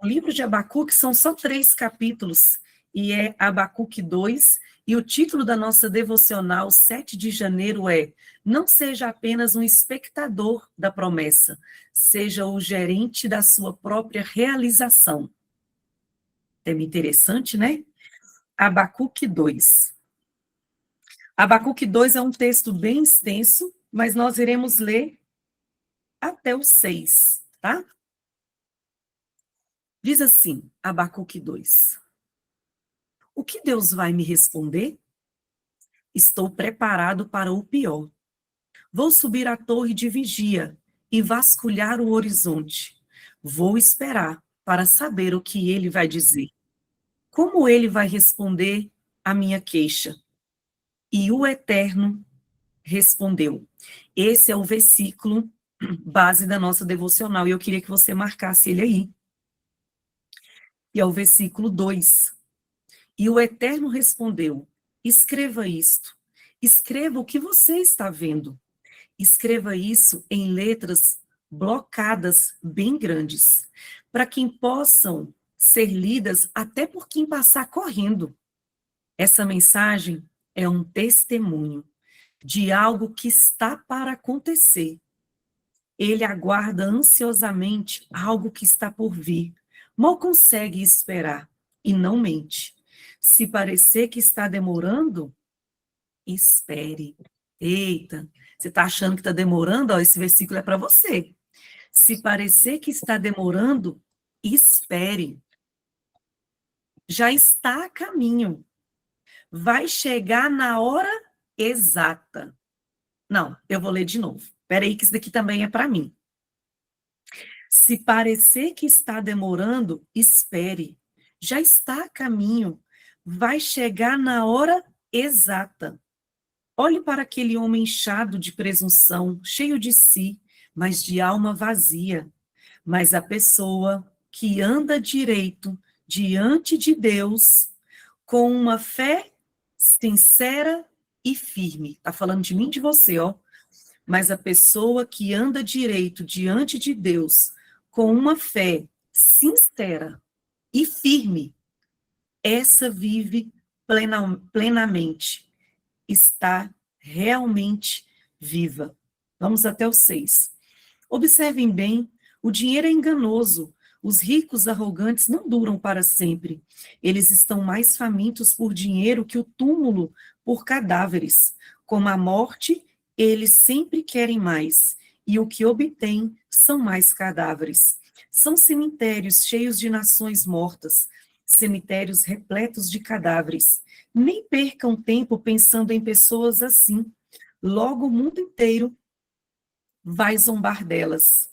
O livro de Abacuque são só 3 capítulos, e é Abacuque 2, e o título da nossa devocional, 7 de janeiro, é Não seja apenas um espectador da promessa, seja o gerente da sua própria realização. Tema interessante, né? Abacuque 2. Abacuque 2 é um texto bem extenso, mas nós iremos ler até o 6, tá? Diz assim, Abacuque 2. O que Deus vai me responder? Estou preparado para o pior. Vou subir à torre de vigia e vasculhar o horizonte. Vou esperar para saber o que ele vai dizer. Como ele vai responder à minha queixa? E o Eterno respondeu. Esse é o versículo base da nossa devocional, e eu queria que você marcasse ele aí. E é o versículo 2. E o Eterno respondeu, escreva isto, escreva o que você está vendo, escreva isso em letras blocadas bem grandes, para que possam ser lidas até por quem passar correndo. Essa mensagem é um testemunho de algo que está para acontecer. Ele aguarda ansiosamente algo que está por vir. Mal consegue esperar e não mente. Se parecer que está demorando, espere. Eita, você está achando que está demorando? Ó, esse versículo é para você. Se parecer que está demorando, espere. Já está a caminho. Vai chegar na hora exata. Não, eu vou ler de novo. Espera aí que isso daqui também é para mim. Se parecer que está demorando, espere. Já está a caminho. Vai chegar na hora exata. Olhe para aquele homem inchado de presunção, cheio de si, mas de alma vazia. Mas a pessoa que anda direito diante de Deus, com uma fé sincera e firme. Está falando de mim e de você, ó. Mas a pessoa que anda direito diante de Deus, com uma fé sincera e firme, essa vive plenamente, está realmente viva. Vamos até o 6. Observem bem, o dinheiro é enganoso, os ricos arrogantes não duram para sempre. Eles estão mais famintos por dinheiro que o túmulo por cadáveres. Como a morte, eles sempre querem mais, e o que obtêm são mais cadáveres. São cemitérios cheios de nações mortas, cemitérios repletos de cadáveres. Nem percam tempo pensando em pessoas assim. Logo o mundo inteiro vai zombar delas.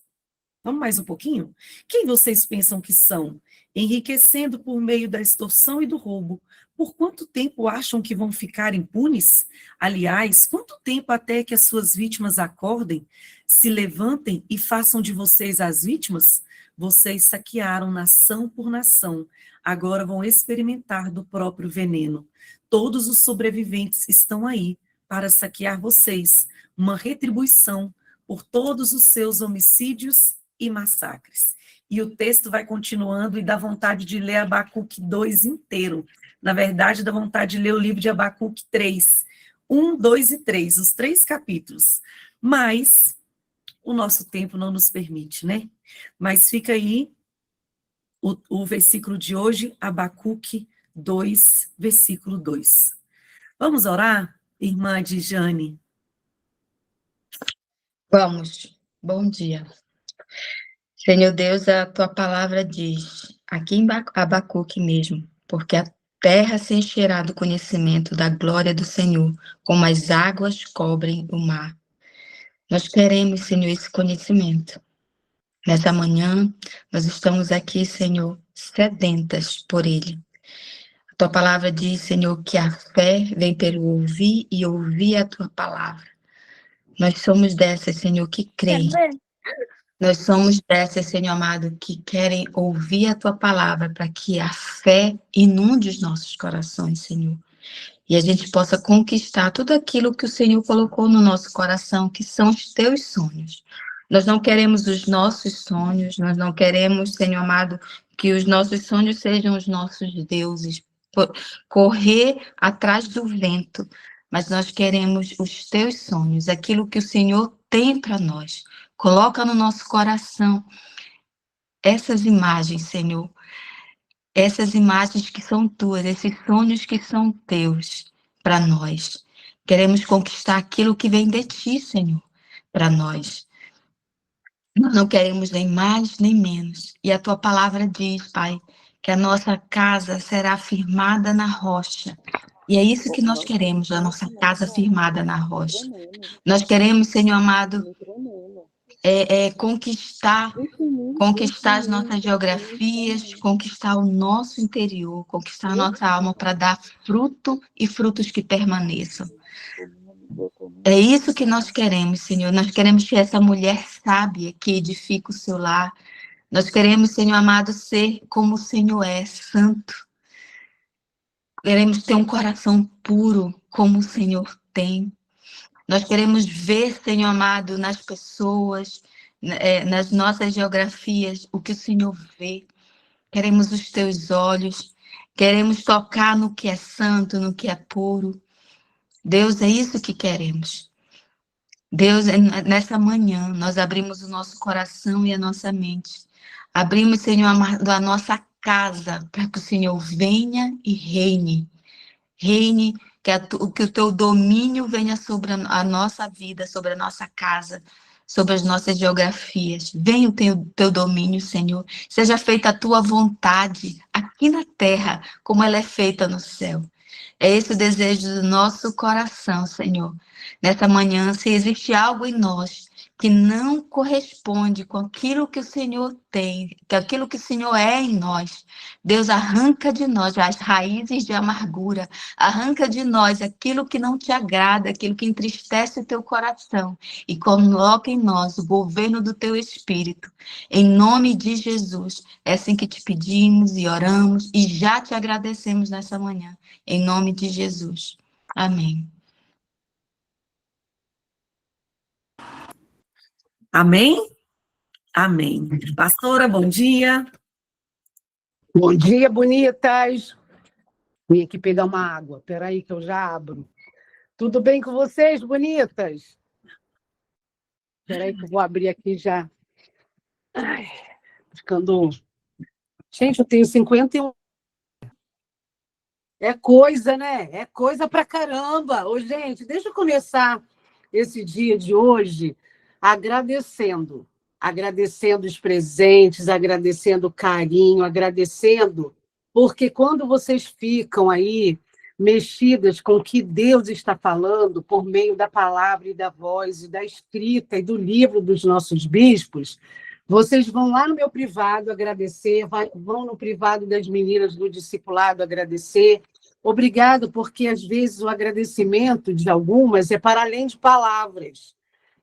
Vamos mais um pouquinho? Quem vocês pensam que são? Enriquecendo por meio da extorsão e do roubo. Por quanto tempo acham que vão ficar impunes? Aliás, quanto tempo até que as suas vítimas acordem, se levantem e façam de vocês as vítimas? Vocês saquearam nação por nação, agora vão experimentar do próprio veneno. Todos os sobreviventes estão aí para saquear vocês, uma retribuição por todos os seus homicídios e massacres. E o texto vai continuando e dá vontade de ler Abacuque 2 inteiro. Na verdade, dá vontade de ler o livro de Abacuque 3, 1, 2 e 3, os 3 capítulos. Mas o nosso tempo não nos permite, né? Mas fica aí o versículo de hoje, Abacuque 2, versículo 2. Vamos orar, irmã Dijane? Vamos. Bom dia. Senhor Deus, a tua palavra diz, aqui em Abacuque mesmo, porque a terra se encherá do conhecimento da glória do Senhor, como as águas cobrem o mar. Nós queremos, Senhor, esse conhecimento. Nessa manhã, nós estamos aqui, Senhor, sedentas por ele. A tua palavra diz, Senhor, que a fé vem pelo ouvir e ouvir a tua palavra. Nós somos dessas, Senhor, que creem. Nós somos dessas, Senhor amado, que querem ouvir a tua palavra para que a fé inunde os nossos corações, Senhor. E a gente possa conquistar tudo aquilo que o Senhor colocou no nosso coração, que são os teus sonhos. Nós não queremos os nossos sonhos, nós não queremos, Senhor amado, que os nossos sonhos sejam os nossos deuses, correr atrás do vento, mas nós queremos os teus sonhos, aquilo que o Senhor tem para nós. Coloca no nosso coração essas imagens, Senhor, essas imagens que são tuas, esses sonhos que são teus para nós. Queremos conquistar aquilo que vem de ti, Senhor, para nós. Nós não queremos nem mais nem menos. E a tua palavra diz, Pai, que a nossa casa será firmada na rocha. E é isso que nós queremos, a nossa casa firmada na rocha. Nós queremos, Senhor amado, conquistar as nossas geografias, conquistar o nosso interior, conquistar a nossa alma para dar fruto e frutos que permaneçam. É isso que nós queremos, Senhor. Nós queremos que essa mulher sábia que edifica o seu lar, nós queremos, Senhor amado, ser como o Senhor é, santo. Queremos ter um coração puro como o Senhor tem. Nós queremos ver, Senhor amado, nas pessoas, nas nossas geografias, o que o Senhor vê. Queremos os teus olhos, queremos tocar no que é santo, no que é puro. Deus, é isso que queremos. Deus, nessa manhã, nós abrimos o nosso coração e a nossa mente. Abrimos, Senhor amado, a nossa casa para que o Senhor venha e reine. Reine, que o teu domínio venha sobre a nossa vida, sobre a nossa casa, sobre as nossas geografias. Venha o teu domínio, Senhor. Seja feita a tua vontade aqui na terra, como ela é feita no céu. É esse o desejo do nosso coração, Senhor. Nessa manhã, se existe algo em nós que não corresponde com aquilo que o Senhor tem, com aquilo que o Senhor é em nós, Deus arranca de nós as raízes de amargura, arranca de nós aquilo que não te agrada, aquilo que entristece o teu coração e coloca em nós o governo do teu Espírito. Em nome de Jesus, é assim que te pedimos e oramos e já te agradecemos nessa manhã. Em nome de Jesus. Amém. Amém? Amém. Pastora, bom dia. Bom dia, bonitas. Vim aqui pegar uma água. Espera aí que eu já abro. Tudo bem com vocês, bonitas? Espera aí que eu vou abrir aqui já. Ai, ficando... Gente, eu tenho 51. É coisa, né? É coisa pra caramba. Ô, gente, deixa eu começar esse dia de hoje agradecendo. Agradecendo os presentes, agradecendo o carinho, agradecendo, porque quando vocês ficam aí mexidas com o que Deus está falando por meio da palavra e da voz e da escrita e do livro dos nossos bispos, vocês vão lá no meu privado agradecer, vão no privado das meninas do discipulado agradecer. Obrigado, porque às vezes o agradecimento de algumas é para além de palavras.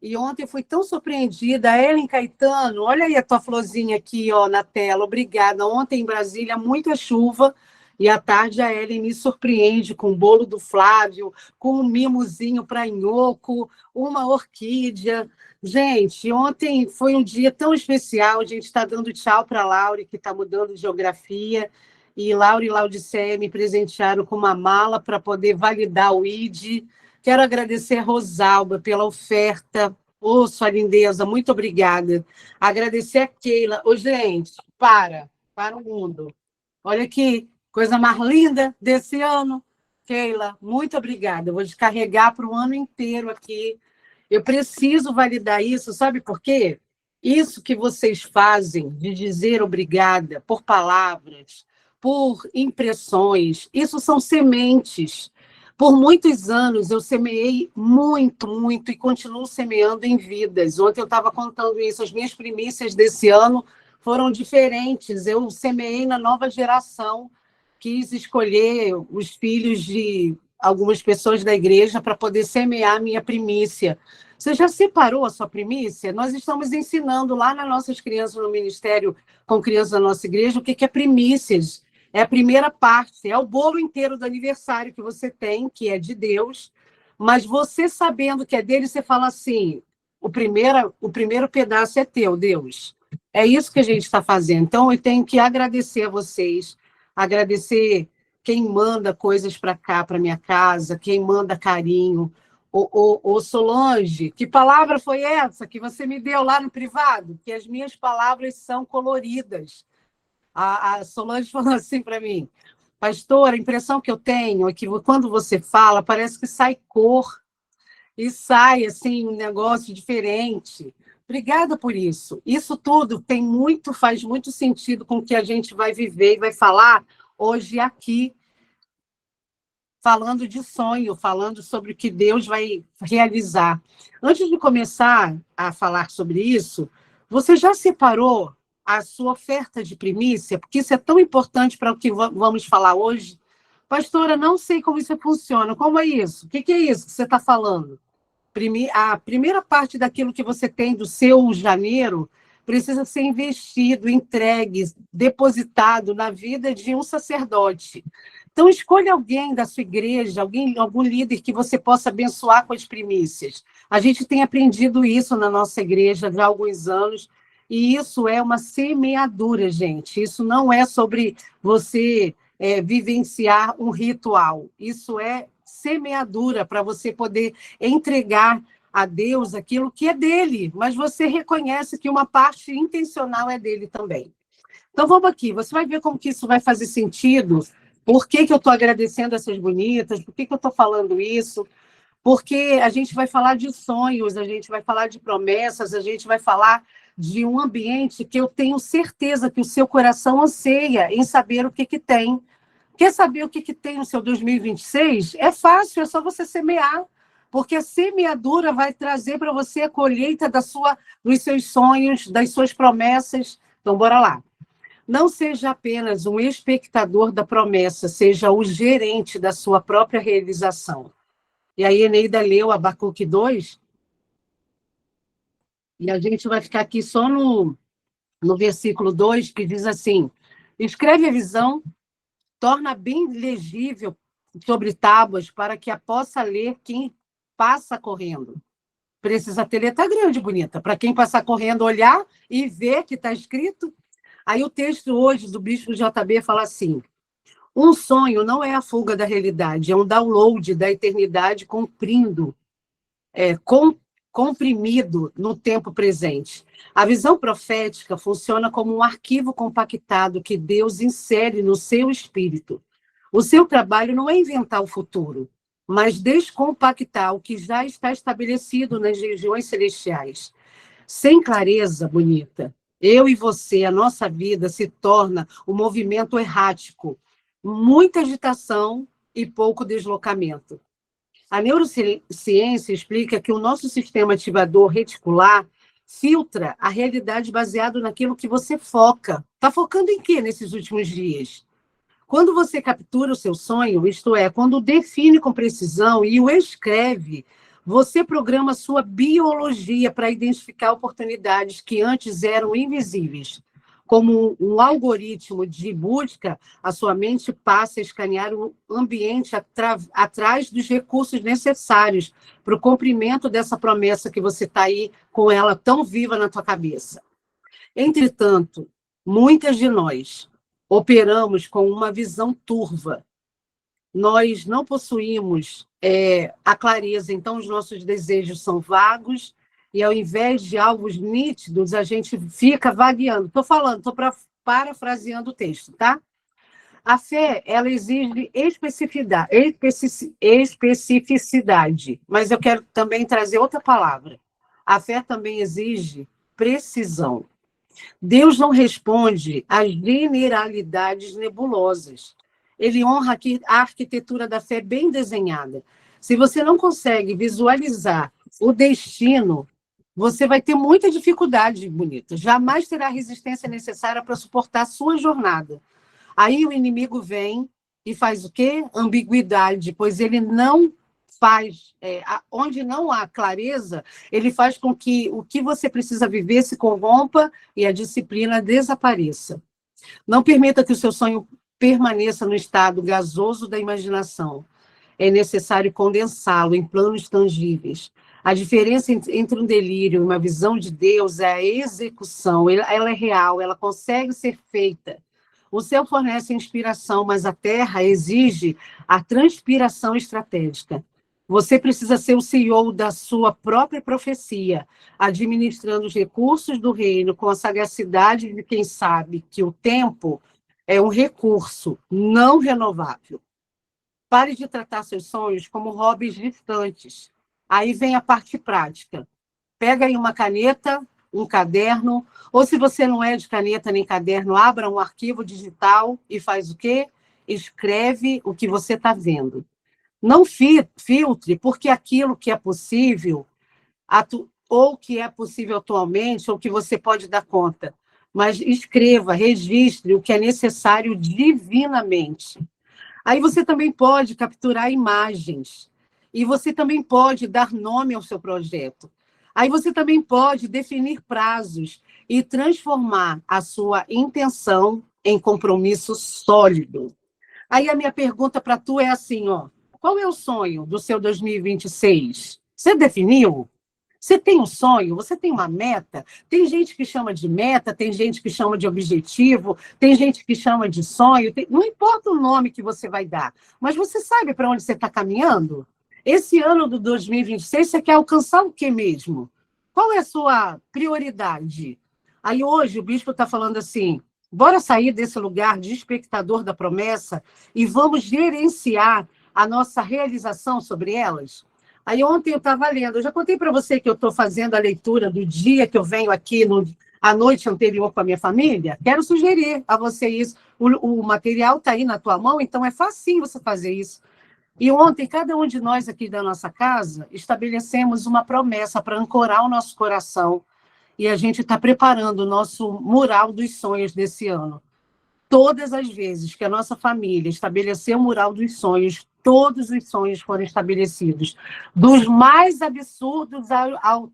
E ontem eu fui tão surpreendida. Ellen Caetano, olha aí a tua florzinha aqui ó, na tela, obrigada. Ontem em Brasília, muita chuva, e à tarde a Ellen me surpreende com o bolo do Flávio, com um mimozinho para nhoco, uma orquídea. Gente, ontem foi um dia tão especial, a gente está dando tchau para a Laura, que está mudando de geografia, e Laura e Laudicéia me presentearam com uma mala para poder validar o ID. Quero agradecer a Rosalba pela oferta. Ô, sua lindeza, muito obrigada. Agradecer a Keila. Ô, gente, para o mundo. Olha que coisa mais linda desse ano. Keila, muito obrigada. Eu vou descarregar para o ano inteiro aqui. Eu preciso validar isso, sabe por quê? Isso que vocês fazem de dizer obrigada por palavras, por impressões, isso são sementes. Por muitos anos eu semeei muito, muito e continuo semeando em vidas. Ontem eu estava contando isso, as minhas primícias desse ano foram diferentes. Eu semeei na nova geração, quis escolher os filhos de algumas pessoas da igreja para poder semear a minha primícia. Você já separou a sua primícia? Nós estamos ensinando lá nas nossas crianças no ministério, com crianças da nossa igreja, o que é primícias. É a primeira parte, é o bolo inteiro do aniversário que você tem, que é de Deus, mas você sabendo que é dele, você fala assim, o primeiro pedaço é teu, Deus. É isso que a gente está fazendo. Então, eu tenho que agradecer a vocês, agradecer quem manda coisas para cá, para minha casa, quem manda carinho. Ô, Solange, que palavra foi essa que você me deu lá no privado? Que as minhas palavras são coloridas. A Solange falou assim para mim, pastor, a impressão que eu tenho é que quando você fala, parece que sai cor, e sai assim um negócio diferente. Obrigada por isso. Isso tudo faz muito sentido com o que a gente vai viver e vai falar hoje aqui, falando de sonho, falando sobre o que Deus vai realizar. Antes de começar a falar sobre isso, você já separou a sua oferta de primícia? Porque isso é tão importante para o que vamos falar hoje. Pastora, não sei como isso funciona. Como é isso? O que é isso que você está falando? A primeira parte daquilo que você tem do seu janeiro precisa ser investido, entregue, depositado na vida de um sacerdote. Então, escolha alguém da sua igreja, algum líder que você possa abençoar com as primícias. A gente tem aprendido isso na nossa igreja já há alguns anos, e isso é uma semeadura, gente. Isso não é sobre você vivenciar um ritual. Isso é semeadura para você poder entregar a Deus aquilo que é dele, mas você reconhece que uma parte intencional é dele também. Então, vamos aqui. Você vai ver como que isso vai fazer sentido. Por que eu estou agradecendo essas bonitas? Por que eu estou falando isso? Porque a gente vai falar de sonhos, a gente vai falar de promessas, a gente vai falar de um ambiente que eu tenho certeza que o seu coração anseia em saber o que tem. Quer saber o que tem no seu 2026? É fácil, é só você semear. Porque a semeadura vai trazer para você a colheita dos seus sonhos, das suas promessas. Então, bora lá. Não seja apenas um espectador da promessa, seja o gerente da sua própria realização. E aí, Eneida leu Abacuque 2, e a gente vai ficar aqui só no versículo 2, que diz assim: escreve a visão, torna bem legível sobre tábuas, para que a possa ler quem passa correndo. Precisa ter letra grande, bonita, para quem passar correndo olhar e ver que está escrito. Aí o texto hoje do Bispo JB fala assim: um sonho não é a fuga da realidade, é um download da eternidade comprimido no tempo presente. A visão profética funciona como um arquivo compactado que Deus insere no seu espírito. O seu trabalho não é inventar o futuro, mas descompactar o que já está estabelecido nas regiões celestiais. Sem clareza, bonita, eu e você, a nossa vida se torna um movimento errático, muita agitação e pouco deslocamento. A neurociência explica que o nosso sistema ativador reticular filtra a realidade baseado naquilo que você foca. Está focando em quê nesses últimos dias? Quando você captura o seu sonho, isto é, quando o define com precisão e o escreve, você programa sua biologia para identificar oportunidades que antes eram invisíveis. Como um algoritmo de busca, a sua mente passa a escanear o ambiente atrás dos recursos necessários para o cumprimento dessa promessa que você está aí com ela tão viva na tua cabeça. Entretanto, muitas de nós operamos com uma visão turva. Nós não possuímos a clareza, então os nossos desejos são vagos, e ao invés de alvos nítidos, a gente fica vagueando. Estou parafraseando o texto, tá? A fé, ela exige especificidade, mas eu quero também trazer outra palavra. A fé também exige precisão. Deus não responde às generalidades nebulosas. Ele honra a arquitetura da fé bem desenhada. Se você não consegue visualizar o destino, você vai ter muita dificuldade, bonita. Jamais terá a resistência necessária para suportar a sua jornada. Aí o inimigo vem e faz o quê? Ambiguidade, pois ele não faz, onde não há clareza, ele faz com que o que você precisa viver se corrompa e a disciplina desapareça. Não permita que o seu sonho permaneça no estado gasoso da imaginação. É necessário condensá-lo em planos tangíveis. A diferença entre um delírio e uma visão de Deus é a execução. Ela é real, ela consegue ser feita. O céu fornece inspiração, mas a terra exige a transpiração estratégica. Você precisa ser o CEO da sua própria profecia, administrando os recursos do reino com a sagacidade de quem sabe que o tempo é um recurso não renovável. Pare de tratar seus sonhos como hobbies distantes. Aí vem a parte prática. Pega aí uma caneta, um caderno, ou se você não é de caneta nem caderno, abra um arquivo digital e faz o quê? Escreve o que você está vendo. Não filtre, porque aquilo que é possível, ou que é possível atualmente, ou que você pode dar conta. Mas escreva, registre o que é necessário divinamente. Aí você também pode capturar imagens. E você também pode dar nome ao seu projeto. Aí você também pode definir prazos e transformar a sua intenção em compromisso sólido. Aí a minha pergunta para tu é assim, ó, qual é o sonho do seu 2026? Você definiu? Você tem um sonho? Você tem uma meta? Tem gente que chama de meta, tem gente que chama de objetivo, tem gente que chama de sonho. Não importa o nome que você vai dar, mas você sabe para onde você está caminhando? Esse ano do 2026, você quer alcançar o quê mesmo? Qual é a sua prioridade? Aí hoje o bispo está falando assim, bora sair desse lugar de espectador da promessa e vamos gerenciar a nossa realização sobre elas? Aí ontem eu estava lendo, eu já contei para você que eu estou fazendo a leitura do dia que eu venho aqui à noite anterior com a minha família. Quero sugerir a você isso. O material está aí na tua mão, então é facinho você fazer isso. E ontem, cada um de nós aqui da nossa casa, estabelecemos uma promessa para ancorar o nosso coração. E a gente está preparando o nosso mural dos sonhos desse ano. Todas as vezes que a nossa família estabeleceu o mural dos sonhos, todos os sonhos foram estabelecidos, dos mais absurdos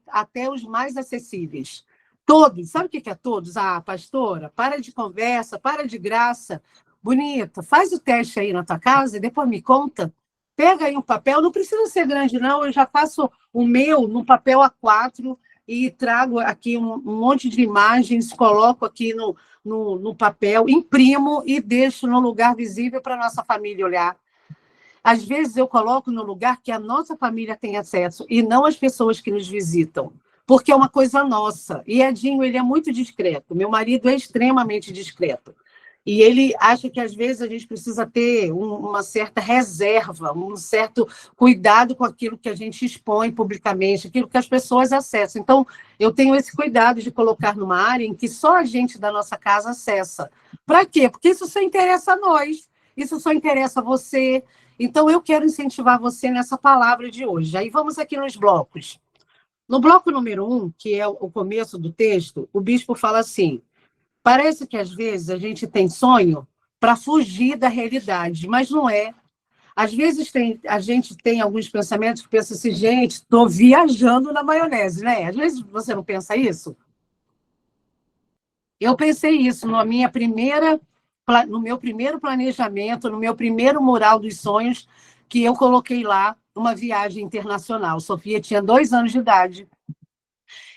até os mais acessíveis. Todos. Sabe o que é todos? Ah, pastora, para de conversa, para de graça. Bonita, faz o teste aí na tua casa e depois me conta. Pega aí um papel, não precisa ser grande, não. Eu já faço o meu no papel A4 e trago aqui um monte de imagens, coloco aqui no papel, imprimo e deixo no lugar visível para a nossa família olhar. Às vezes eu coloco no lugar que a nossa família tem acesso e não as pessoas que nos visitam, porque é uma coisa nossa. E Edinho, ele é muito discreto, meu marido é extremamente discreto. E ele acha que, às vezes, a gente precisa ter uma certa reserva, um certo cuidado com aquilo que a gente expõe publicamente, aquilo que as pessoas acessam. Então, eu tenho esse cuidado de colocar numa área em que só a gente da nossa casa acessa. Para quê? Porque isso só interessa a nós, isso só interessa a você. Então, eu quero incentivar você nessa palavra de hoje. Aí vamos aqui nos blocos. No bloco número 1, que é o começo do texto, o bispo fala assim: parece que, às vezes, a gente tem sonho para fugir da realidade, mas não é. Às vezes, a gente tem alguns pensamentos que pensa assim, gente, estou viajando na maionese, né? Às vezes você não pensa isso? Eu pensei isso no meu primeiro planejamento, no meu primeiro mural dos sonhos, que eu coloquei lá uma viagem internacional. Sofia tinha 2 anos de idade.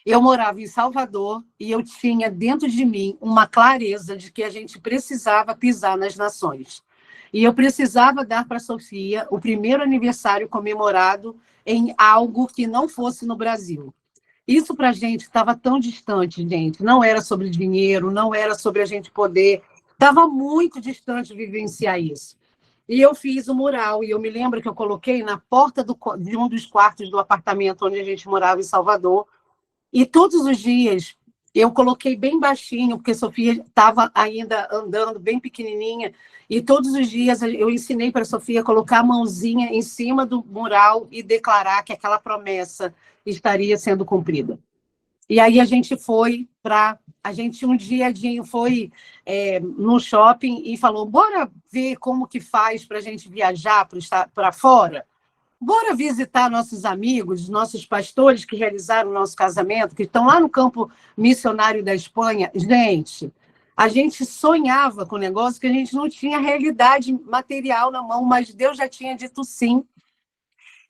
Eu morava em Salvador e eu tinha dentro de mim uma clareza de que a gente precisava pisar nas nações. E eu precisava dar para a Sofia o primeiro aniversário comemorado em algo que não fosse no Brasil. Isso para a gente estava tão distante, gente. Não era sobre dinheiro, não era sobre a gente poder. Estava muito distante vivenciar isso. E eu fiz o mural, e eu me lembro que eu coloquei na porta de um dos quartos do apartamento onde a gente morava em Salvador. E todos os dias eu coloquei bem baixinho, porque a Sofia estava ainda andando bem pequenininha, e todos os dias eu ensinei para a Sofia colocar a mãozinha em cima do mural e declarar que aquela promessa estaria sendo cumprida. E aí a gente um dia foi no shopping e falou, bora ver como que faz para a gente viajar para fora? Bora visitar nossos amigos, nossos pastores que realizaram o nosso casamento, que estão lá no campo missionário da Espanha. Gente, a gente sonhava com um negócio que a gente não tinha realidade material na mão, mas Deus já tinha dito sim.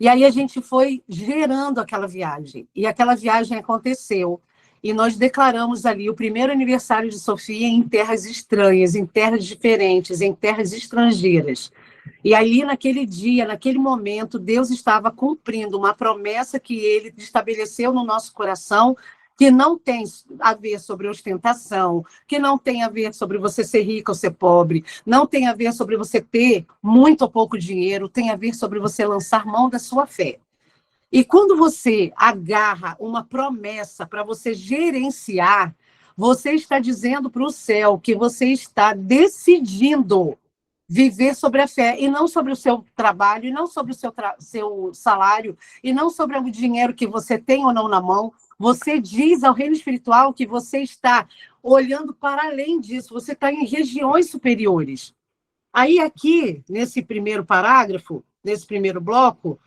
E aí a gente foi gerando aquela viagem. E aquela viagem aconteceu. E nós declaramos ali o primeiro aniversário de Sofia em terras estranhas, em terras diferentes, em terras estrangeiras. E ali, naquele dia, naquele momento, Deus estava cumprindo uma promessa que ele estabeleceu no nosso coração, que não tem a ver sobre ostentação, que não tem a ver sobre você ser rico ou ser pobre, não tem a ver sobre você ter muito ou pouco dinheiro, tem a ver sobre você lançar mão da sua fé. E quando você agarra uma promessa para você gerenciar, você está dizendo para o céu que você está decidindo viver sobre a fé, e não sobre o seu trabalho, e não sobre o seu salário, e não sobre o dinheiro que você tem ou não na mão. Você diz ao reino espiritual que você está olhando para além disso, você está em regiões superiores. Aí aqui, nesse primeiro parágrafo, nesse primeiro bloco,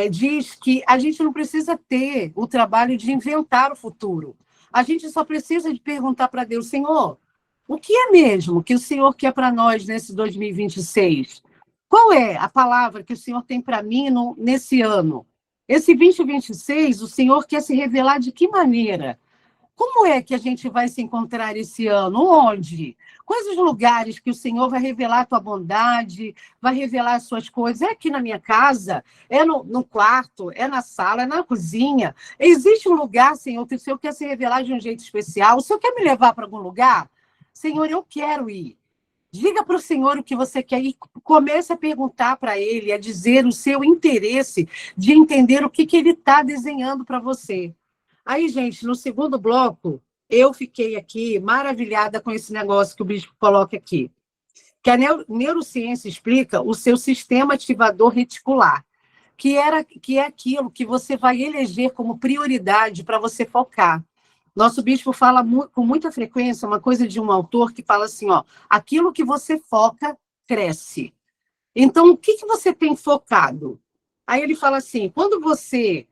diz que a gente não precisa ter o trabalho de inventar o futuro. A gente só precisa de perguntar para Deus, Senhor, o que é mesmo que o Senhor quer para nós nesse 2026? Qual é a palavra que o Senhor tem para mim nesse ano? Esse 2026, o Senhor quer se revelar de que maneira? Como é que a gente vai se encontrar esse ano? Onde? Quais os lugares que o Senhor vai revelar a tua bondade, vai revelar as suas coisas? É aqui na minha casa? É no quarto? É na sala? É na cozinha? Existe um lugar, Senhor, que o Senhor quer se revelar de um jeito especial? O Senhor quer me levar para algum lugar? Senhor, eu quero ir. Diga para o Senhor o que você quer e comece a perguntar para Ele, a dizer o seu interesse de entender o que Ele está desenhando para você. Aí, gente, no segundo bloco, eu fiquei aqui maravilhada com esse negócio que o bispo coloca aqui. Que a neurociência explica o seu sistema ativador reticular, que é aquilo que você vai eleger como prioridade para você focar. Nosso bispo fala com muita frequência uma coisa de um autor que fala assim, ó, aquilo que você foca, cresce. Então, o que você tem focado? Aí ele fala assim, quando você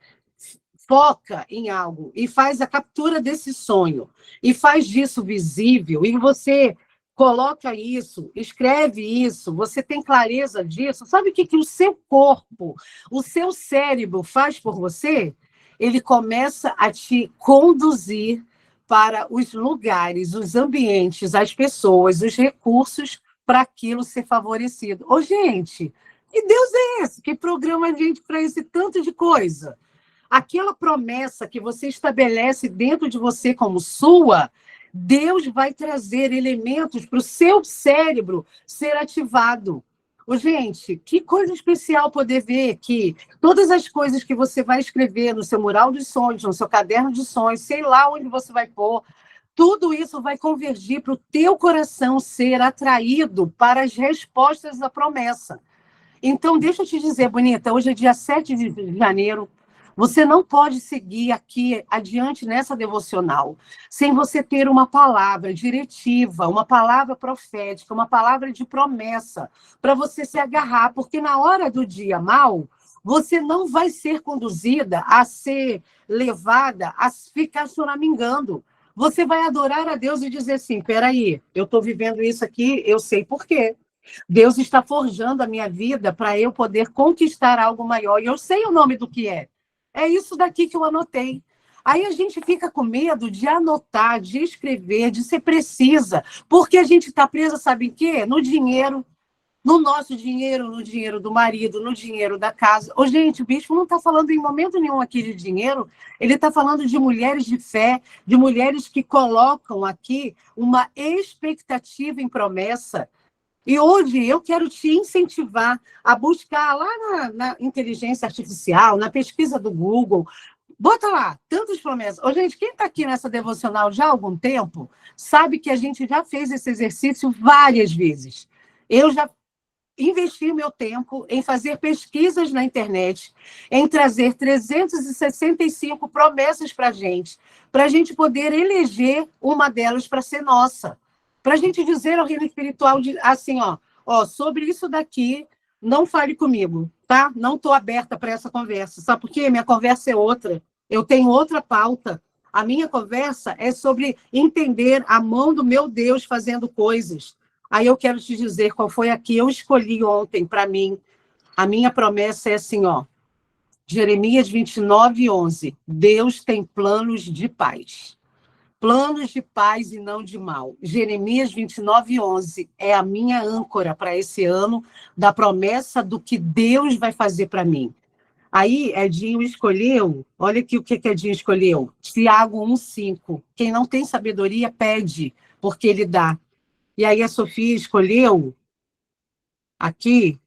foca em algo e faz a captura desse sonho e faz disso visível e você coloca isso, escreve isso, você tem clareza disso, sabe o que o seu corpo, o seu cérebro faz por você? Ele começa a te conduzir para os lugares, os ambientes, as pessoas, os recursos para aquilo ser favorecido. Ô, gente, que Deus é esse que programa a gente para esse tanto de coisa? Aquela promessa que você estabelece dentro de você como sua, Deus vai trazer elementos para o seu cérebro ser ativado. Gente, que coisa especial poder ver que todas as coisas que você vai escrever no seu mural dos sonhos, no seu caderno de sonhos, sei lá onde você vai pôr, tudo isso vai convergir para o teu coração ser atraído para as respostas da promessa. Então, deixa eu te dizer, bonita, hoje é dia 7 de janeiro, você não pode seguir aqui adiante nessa devocional sem você ter uma palavra diretiva, uma palavra profética, uma palavra de promessa para você se agarrar, porque na hora do dia mal, você não vai ser conduzida a ser levada a ficar choramingando. Você vai adorar a Deus e dizer assim, peraí, eu estou vivendo isso aqui, eu sei por quê. Deus está forjando a minha vida para eu poder conquistar algo maior, e eu sei o nome do que é. É isso daqui que eu anotei. Aí a gente fica com medo de anotar, de escrever, de ser precisa, porque a gente está presa, sabe em quê? No dinheiro, no nosso dinheiro, no dinheiro do marido, no dinheiro da casa. Ô, gente, o bispo não está falando em momento nenhum aqui de dinheiro, ele está falando de mulheres de fé, de mulheres que colocam aqui uma expectativa em promessa. E hoje eu quero te incentivar a buscar lá na inteligência artificial, na pesquisa do Google, bota lá, tantas promessas. Ô, gente, quem está aqui nessa devocional já há algum tempo, sabe que a gente já fez esse exercício várias vezes. Eu já investi meu tempo em fazer pesquisas na internet, em trazer 365 promessas para a gente poder eleger uma delas para ser nossa. Para a gente dizer ao reino espiritual assim, ó, sobre isso daqui, não fale comigo, tá? Não estou aberta para essa conversa. Sabe por quê? Minha conversa é outra. Eu tenho outra pauta. A minha conversa é sobre entender a mão do meu Deus fazendo coisas. Aí eu quero te dizer qual foi a que eu escolhi ontem para mim. A minha promessa é assim, ó. Jeremias 29:11. Deus tem planos de paz. Planos de paz e não de mal. Jeremias 29:11 é a minha âncora para esse ano, da promessa do que Deus vai fazer para mim. Aí, Edinho escolheu, olha aqui o que Edinho escolheu, Tiago 1:5. Quem não tem sabedoria, pede, porque ele dá. E aí a Sofia escolheu, aqui,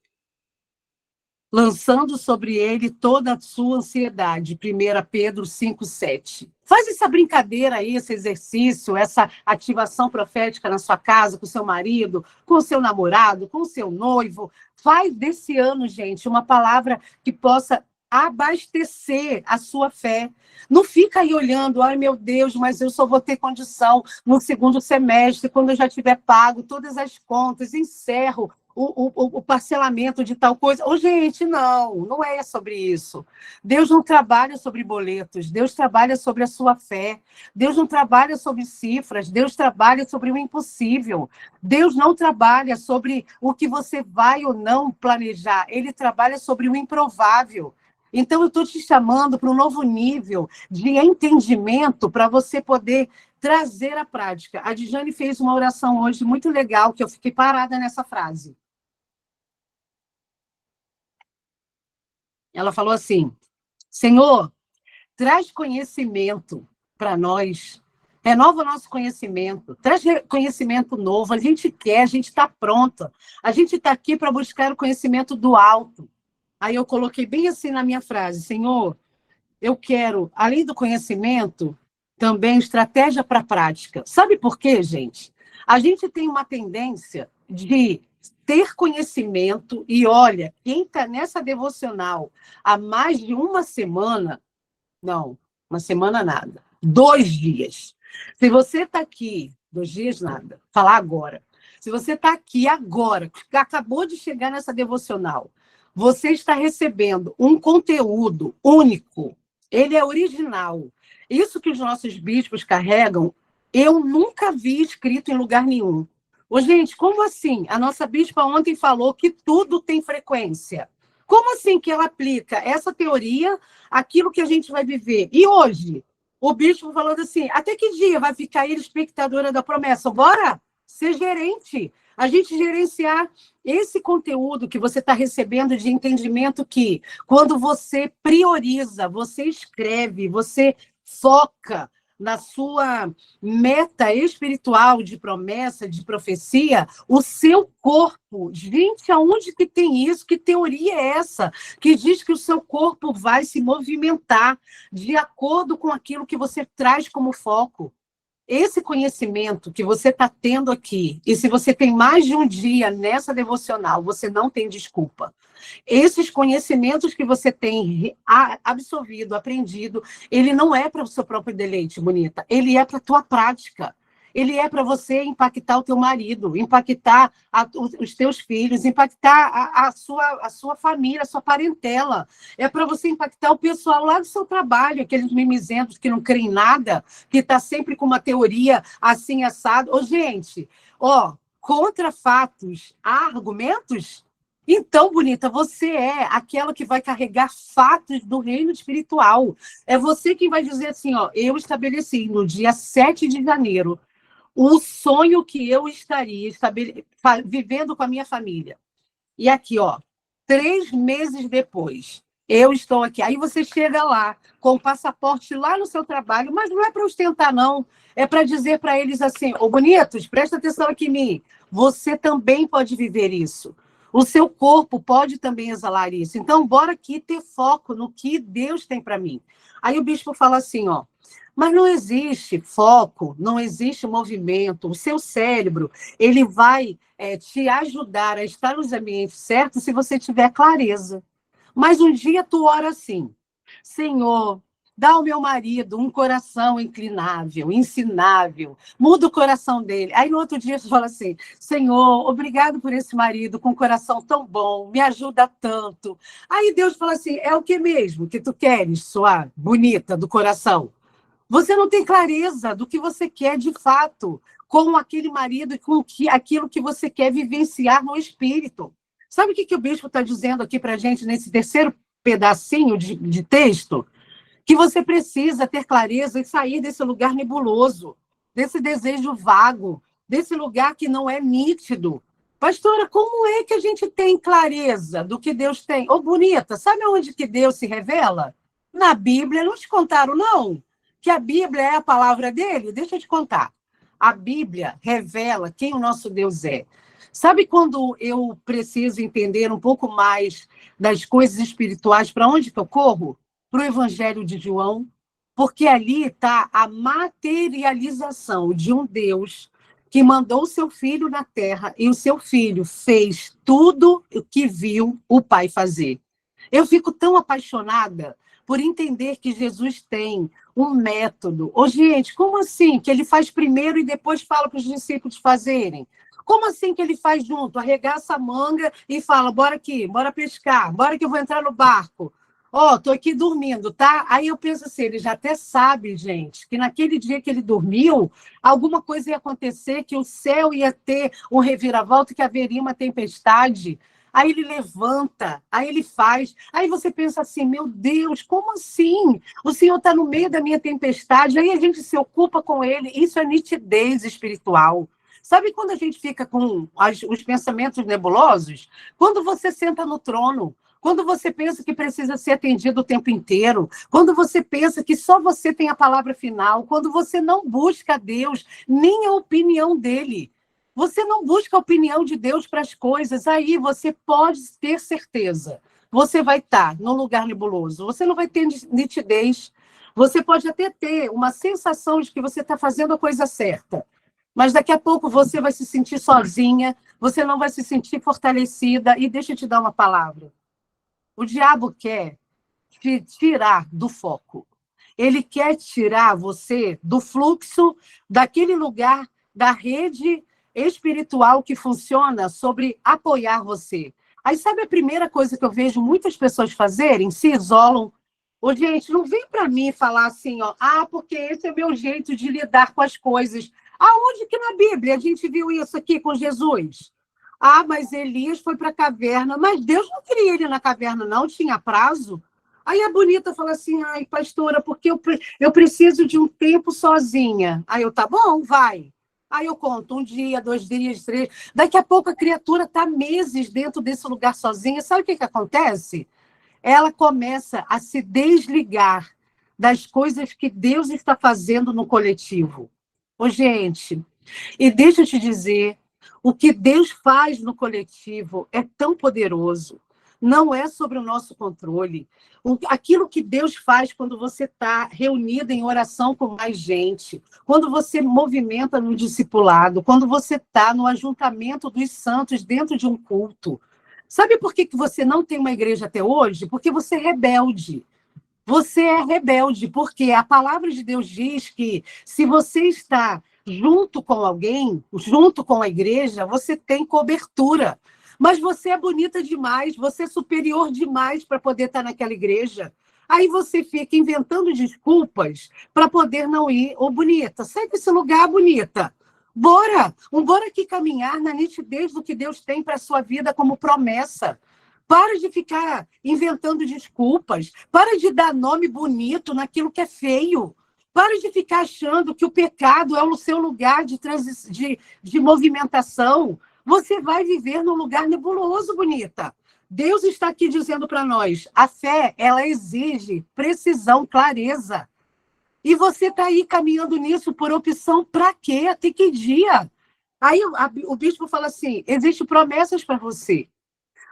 lançando sobre ele toda a sua ansiedade, 1 Pedro 5:7. Faz essa brincadeira aí, esse exercício, essa ativação profética na sua casa, com o seu marido, com o seu namorado, com o seu noivo. Faz desse ano, gente, uma palavra que possa abastecer a sua fé. Não fica aí olhando, ai meu Deus, mas eu só vou ter condição no segundo semestre, quando eu já tiver pago todas as contas, encerro o parcelamento de tal coisa. Ô, gente, não é sobre isso. Deus não trabalha sobre boletos, Deus trabalha sobre a sua fé. Deus não trabalha sobre cifras, Deus trabalha sobre o impossível. Deus não trabalha sobre o que você vai ou não planejar, Ele trabalha sobre o improvável. Então, eu estou te chamando para um novo nível de entendimento para você poder trazer à prática. A Dijane fez uma oração hoje muito legal, que eu fiquei parada nessa frase. Ela falou assim: Senhor, traz conhecimento para nós, renova o nosso conhecimento, traz conhecimento novo, a gente quer, a gente está pronta, a gente está aqui para buscar o conhecimento do alto. Aí eu coloquei bem assim na minha frase: Senhor, eu quero, além do conhecimento, também estratégia para a prática. Sabe por quê, gente? A gente tem uma tendência de ter conhecimento, e olha, quem está nessa devocional há mais de uma semana, não, uma semana nada, 2 dias. Se você está aqui, 2 dias nada, falar agora. Se você está aqui agora, que acabou de chegar nessa devocional, você está recebendo um conteúdo único, ele é original. Isso que os nossos bispos carregam, eu nunca vi escrito em lugar nenhum. Ô, gente, como assim? A nossa bispa ontem falou que tudo tem frequência. Como assim que ela aplica essa teoria àquilo que a gente vai viver? E hoje, o bispo falando assim, até que dia vai ficar ele espectadora da promessa? Bora ser gerente. A gente gerenciar esse conteúdo que você está recebendo de entendimento que, quando você prioriza, você escreve, você foca na sua meta espiritual de promessa, de profecia, o seu corpo, gente, aonde que tem isso? Que teoria é essa? Que diz que o seu corpo vai se movimentar de acordo com aquilo que você traz como foco. Esse conhecimento que você está tendo aqui, e se você tem mais de um dia nessa devocional, você não tem desculpa. Esses conhecimentos que você tem absorvido, aprendido, ele não é para o seu próprio deleite, bonita. Ele é para a tua prática. Ele é para você impactar o teu marido, impactar os teus filhos, impactar a sua família, a sua parentela. É para você impactar o pessoal lá do seu trabalho, aqueles mimizentos que não creem em nada, que está sempre com uma teoria assim, assado. Ô, gente, contra fatos há argumentos? Então, bonita, você é aquela que vai carregar fatos do reino espiritual. É você quem vai dizer assim, eu estabeleci no dia 7 de janeiro o sonho que eu estaria vivendo com a minha família. E aqui, 3 meses depois, eu estou aqui. Aí você chega lá, com o passaporte lá no seu trabalho, mas não é para ostentar, não. É para dizer para eles assim, bonitos, presta atenção aqui em mim. Você também pode viver isso. O seu corpo pode também exalar isso. Então, bora aqui ter foco no que Deus tem para mim. Aí o bispo fala assim, mas não existe foco, não existe movimento. O seu cérebro, ele vai te ajudar a estar nos ambientes certos se você tiver clareza. Mas um dia tu ora assim, Senhor, dá ao meu marido um coração inclinável, ensinável, muda o coração dele. Aí no outro dia tu fala assim, Senhor, obrigado por esse marido com um coração tão bom, me ajuda tanto. Aí Deus fala assim, é o que mesmo que tu queres, sua bonita do coração? Você não tem clareza do que você quer de fato com aquele marido e com aquilo que você quer vivenciar no espírito. Sabe o que o bispo está dizendo aqui para a gente nesse terceiro pedacinho de texto, que você precisa ter clareza e sair desse lugar nebuloso, desse desejo vago, desse lugar que não é nítido. Pastora, como é que a gente tem clareza do que Deus tem? Ô, bonita, sabe onde que Deus se revela? Na Bíblia, não te contaram, não? Que a Bíblia é a palavra dele? Deixa eu te contar. A Bíblia revela quem o nosso Deus é. Sabe quando eu preciso entender um pouco mais das coisas espirituais, para onde que eu corro? Para o Evangelho de João, porque ali está a materialização de um Deus que mandou o seu filho na terra e o seu filho fez tudo o que viu o pai fazer. Eu fico tão apaixonada por entender que Jesus tem um método. Ô, gente, como assim que ele faz primeiro e depois fala para os discípulos fazerem? Como assim que ele faz junto? Arregaça a manga e fala, bora aqui, bora pescar, bora que eu vou entrar no barco. Ó, tô aqui dormindo, tá? Aí eu penso assim, ele já até sabe, gente, que naquele dia que ele dormiu, alguma coisa ia acontecer, que o céu ia ter um reviravolta, que haveria uma tempestade. Aí ele levanta, aí ele faz. Aí você pensa assim, meu Deus, como assim? O Senhor está no meio da minha tempestade, aí a gente se ocupa com ele. Isso é nitidez espiritual. Sabe quando a gente fica com os pensamentos nebulosos? Quando você senta no trono, quando você pensa que precisa ser atendido o tempo inteiro, quando você pensa que só você tem a palavra final, quando você não busca Deus, nem a opinião dele. Você não busca a opinião de Deus para as coisas, aí você pode ter certeza. Você vai estar num lugar nebuloso, você não vai ter nitidez, você pode até ter uma sensação de que você está fazendo a coisa certa, mas daqui a pouco você vai se sentir sozinha, você não vai se sentir fortalecida, e deixa eu te dar uma palavra. O diabo quer te tirar do foco. Ele quer tirar você do fluxo, daquele lugar, da rede espiritual que funciona sobre apoiar você. Aí sabe a primeira coisa que eu vejo muitas pessoas fazerem? Se isolam. Ô, gente, não vem para mim falar assim, ó, porque esse é o meu jeito de lidar com as coisas. Aonde que na Bíblia a gente viu isso aqui com Jesus? Mas Elias foi para a caverna. Mas Deus não queria ele na caverna, não, tinha prazo. Aí a bonita fala assim, pastora, porque eu preciso de um tempo sozinha. Aí eu, tá bom, vai. Aí eu conto 1 dia, 2 dias, 3. Daqui a pouco a criatura está meses dentro desse lugar sozinha. Sabe o que acontece? Ela começa a se desligar das coisas que Deus está fazendo no coletivo. Ô, gente, e deixa eu te dizer, o que Deus faz no coletivo é tão poderoso. Não é sobre o nosso controle. Aquilo que Deus faz quando você está reunido em oração com mais gente, quando você movimenta no discipulado, quando você está no ajuntamento dos santos dentro de um culto. Sabe por que você não tem uma igreja até hoje? Porque você é rebelde. Você é rebelde, porque a palavra de Deus diz que se você está junto com alguém, junto com a igreja, você tem cobertura. Mas você é bonita demais, você é superior demais para poder estar naquela igreja. Aí você fica inventando desculpas para poder não ir. Ô, bonita, sai desse lugar, bonita. Bora aqui caminhar na nitidez do que Deus tem para a sua vida como promessa. Para de ficar inventando desculpas. Para de dar nome bonito naquilo que é feio. Para de ficar achando que o pecado é o seu lugar de movimentação. Você vai viver num lugar nebuloso, bonita. Deus está aqui dizendo para nós, a fé, ela exige precisão, clareza. E você está aí caminhando nisso por opção para quê? Até que dia? Aí o bispo fala assim, existem promessas para você.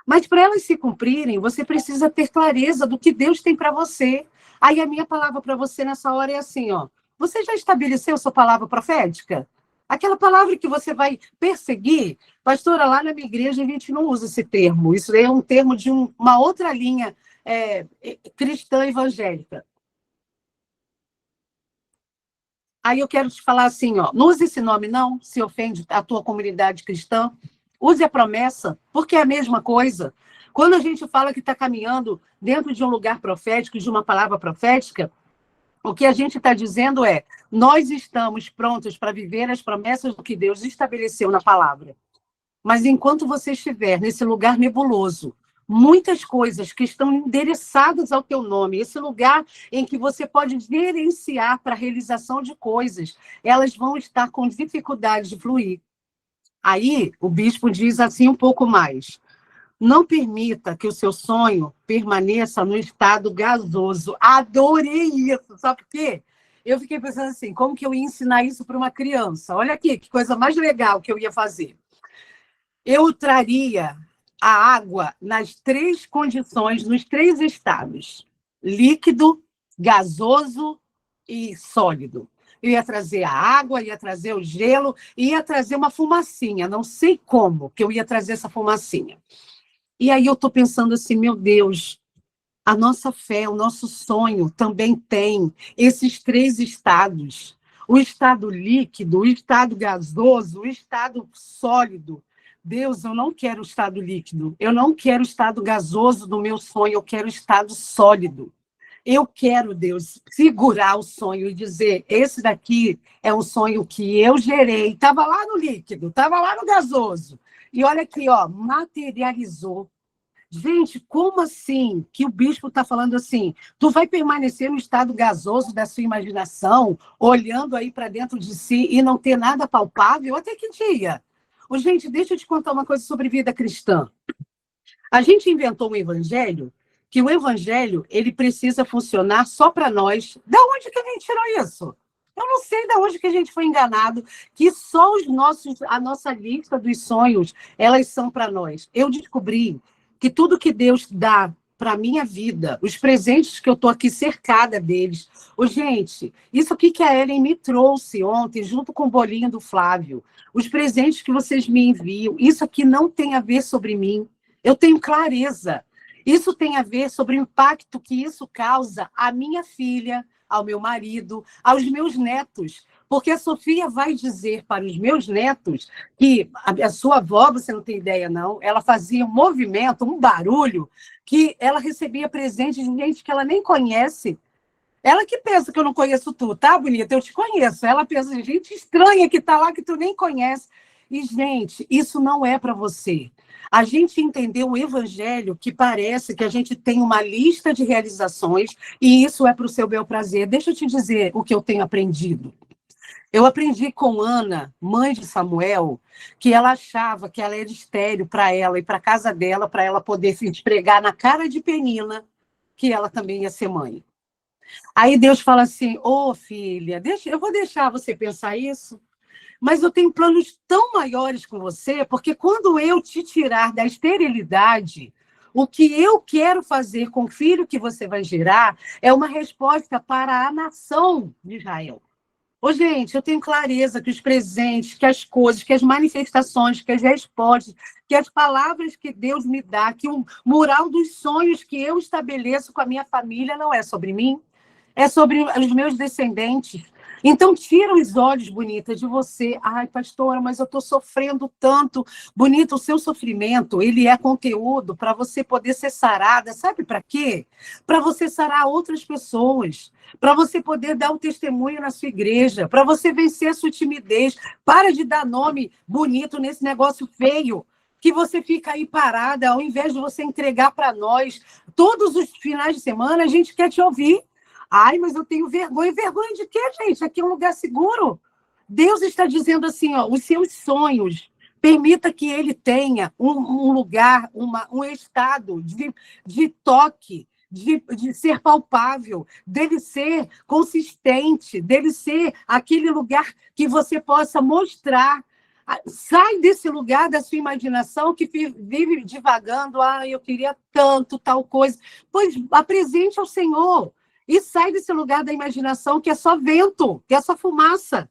Mas para elas se cumprirem, você precisa ter clareza do que Deus tem para você. Aí a minha palavra para você nessa hora é assim, ó. Você já estabeleceu sua palavra profética? Aquela palavra que você vai perseguir? Pastora, lá na minha igreja a gente não usa esse termo. Isso é um termo de uma outra linha cristã evangélica. Aí eu quero te falar assim, ó, não use esse nome não, se ofende a tua comunidade cristã. Use a promessa, porque é a mesma coisa. Quando a gente fala que está caminhando dentro de um lugar profético, de uma palavra profética, o que a gente está dizendo é, nós estamos prontos para viver as promessas do que Deus estabeleceu na palavra. Mas enquanto você estiver nesse lugar nebuloso, muitas coisas que estão endereçadas ao teu nome, esse lugar em que você pode gerenciar para a realização de coisas, elas vão estar com dificuldade de fluir. Aí, o bispo diz assim um pouco mais: não permita que o seu sonho permaneça no estado gasoso. Adorei isso, sabe por quê? Eu fiquei pensando assim, como que eu ia ensinar isso para uma criança? Olha aqui, que coisa mais legal que eu ia fazer. Eu traria a água nas 3 condições, nos 3 estados: líquido, gasoso e sólido. Eu ia trazer a água, ia trazer o gelo, ia trazer uma fumacinha, não sei como que eu ia trazer essa fumacinha. E aí eu estou pensando assim, meu Deus, a nossa fé, o nosso sonho também tem esses 3 estados: o estado líquido, o estado gasoso, o estado sólido. Deus, eu não quero o estado líquido, eu não quero o estado gasoso do meu sonho, eu quero o estado sólido. Eu quero, Deus, segurar o sonho e dizer, esse daqui é um sonho que eu gerei, estava lá no líquido, estava lá no gasoso. E olha aqui, ó, materializou. Gente, como assim que o bispo está falando assim? Tu vai permanecer no estado gasoso da sua imaginação, olhando aí para dentro de si e não ter nada palpável? Até que dia? Ô, gente, deixa eu te contar uma coisa sobre vida cristã. A gente inventou um evangelho, que o evangelho ele precisa funcionar só para nós. Da onde que a gente tirou isso? Eu não sei de onde que a gente foi enganado, que só a nossa lista dos sonhos, elas são para nós. Eu descobri que tudo que Deus dá para a minha vida, os presentes que eu estou aqui cercada deles. Ô, gente, isso aqui que a Ellen me trouxe ontem, junto com o bolinho do Flávio, os presentes que vocês me enviam, isso aqui não tem a ver sobre mim. Eu tenho clareza. Isso tem a ver sobre o impacto que isso causa à minha filha, ao meu marido, aos meus netos. Porque a Sofia vai dizer para os meus netos que a sua avó, você não tem ideia, não, ela fazia um movimento, um barulho, que ela recebia presentes de gente que ela nem conhece. Ela que pensa que eu não conheço tu, tá, bonita? Eu te conheço. Ela pensa, gente estranha que está lá, que tu nem conhece. E, gente, isso não é para você. A gente entendeu o evangelho que parece que a gente tem uma lista de realizações e isso é para o seu bel prazer. Deixa eu te dizer o que eu tenho aprendido. Eu aprendi com Ana, mãe de Samuel, que ela achava que ela era estéril para ela e para a casa dela, para ela poder se esfregar na cara de Penina, que ela também ia ser mãe. Aí Deus fala assim, ô filha, eu vou deixar você pensar isso, mas eu tenho planos tão maiores com você, porque quando eu te tirar da esterilidade, o que eu quero fazer com o filho que você vai gerar é uma resposta para a nação de Israel. Ô, gente, eu tenho clareza que os presentes, que as coisas, que as manifestações, que as respostas, que as palavras que Deus me dá, que o mural dos sonhos que eu estabeleço com a minha família não é sobre mim, é sobre os meus descendentes. Então, tira os olhos, bonita, de você. Ai, pastora, mas eu estou sofrendo tanto. Bonita, o seu sofrimento, ele é conteúdo para você poder ser sarada. Sabe para quê? Para você sarar outras pessoas. Para você poder dar um testemunho na sua igreja. Para você vencer a sua timidez. Para de dar nome bonito nesse negócio feio. Que você fica aí parada, ao invés de você entregar para nós. Todos os finais de semana, a gente quer te ouvir. Ai, mas eu tenho vergonha. Vergonha de quê, gente? Aqui é um lugar seguro. Deus está dizendo assim, ó, os seus sonhos, permita que ele tenha um lugar, um estado de toque, de ser palpável, dele ser consistente, dele ser aquele lugar que você possa mostrar. Sai desse lugar da sua imaginação que vive divagando. Ah, eu queria tanto, tal coisa. Pois apresente ao Senhor. E sai desse lugar da imaginação que é só vento, que é só fumaça.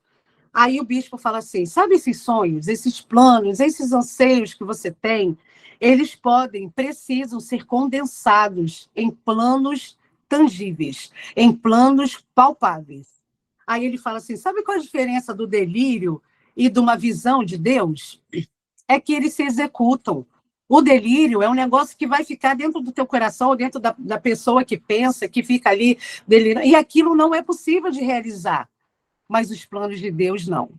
Aí o bispo fala assim, sabe esses sonhos, esses planos, esses anseios que você tem, eles precisam ser condensados em planos tangíveis, em planos palpáveis. Aí ele fala assim, sabe qual a diferença do delírio e de uma visão de Deus? É que eles se executam. O delírio é um negócio que vai ficar dentro do teu coração, dentro da pessoa que pensa, que fica ali delirando. E aquilo não é possível de realizar. Mas os planos de Deus não.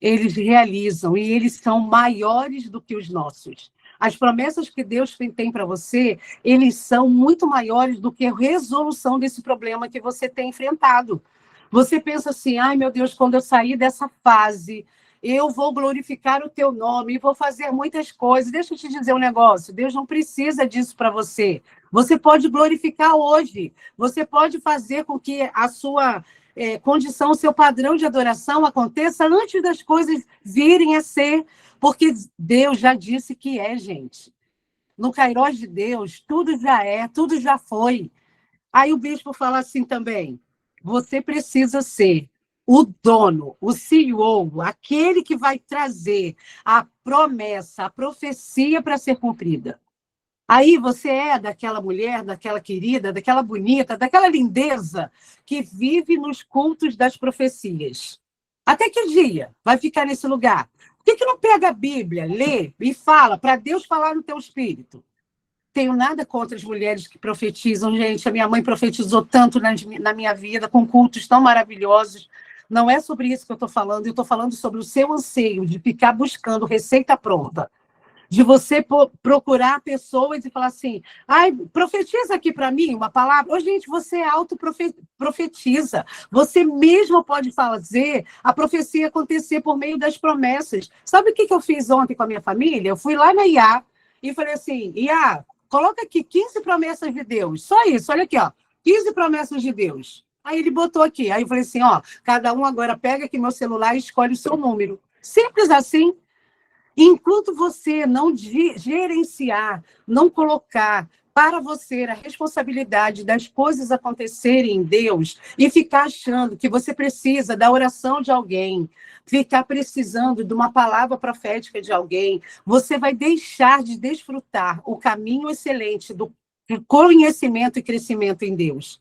Eles realizam e eles são maiores do que os nossos. As promessas que Deus tem para você, eles são muito maiores do que a resolução desse problema que você tem enfrentado. Você pensa assim, ai meu Deus, quando eu sair dessa fase, eu vou glorificar o teu nome e vou fazer muitas coisas. Deixa eu te dizer um negócio, Deus não precisa disso para você. Você pode glorificar hoje, você pode fazer com que a sua condição, o seu padrão de adoração aconteça antes das coisas virem a ser, porque Deus já disse que é, gente. No Kairós de Deus, tudo já é, tudo já foi. Aí o bispo fala assim também, você precisa ser o dono, o CEO, aquele que vai trazer a promessa, a profecia para ser cumprida. Aí você é daquela mulher, daquela querida, daquela bonita, daquela lindeza que vive nos cultos das profecias. Até que dia vai ficar nesse lugar? Por que não pega a Bíblia, lê e fala, para Deus falar no teu espírito? Tenho nada contra as mulheres que profetizam, gente. A minha mãe profetizou tanto na minha vida, com cultos tão maravilhosos. Não é sobre isso que eu estou falando. Eu estou falando sobre o seu anseio de ficar buscando receita pronta. De você procurar pessoas e falar assim, ai, profetiza aqui para mim uma palavra. Ô, gente, você autoprofetiza. Você mesmo pode fazer a profecia acontecer por meio das promessas. Sabe o que eu fiz ontem com a minha família? Eu fui lá na IA e falei assim, IA, coloca aqui 15 promessas de Deus. Só isso, olha aqui, ó. 15 promessas de Deus. Aí ele botou aqui. Aí eu falei assim, ó, cada um agora pega aqui meu celular e escolhe o seu número. Simples assim. Enquanto você não gerenciar, não colocar para você a responsabilidade das coisas acontecerem em Deus e ficar achando que você precisa da oração de alguém, ficar precisando de uma palavra profética de alguém, você vai deixar de desfrutar o caminho excelente do conhecimento e crescimento em Deus.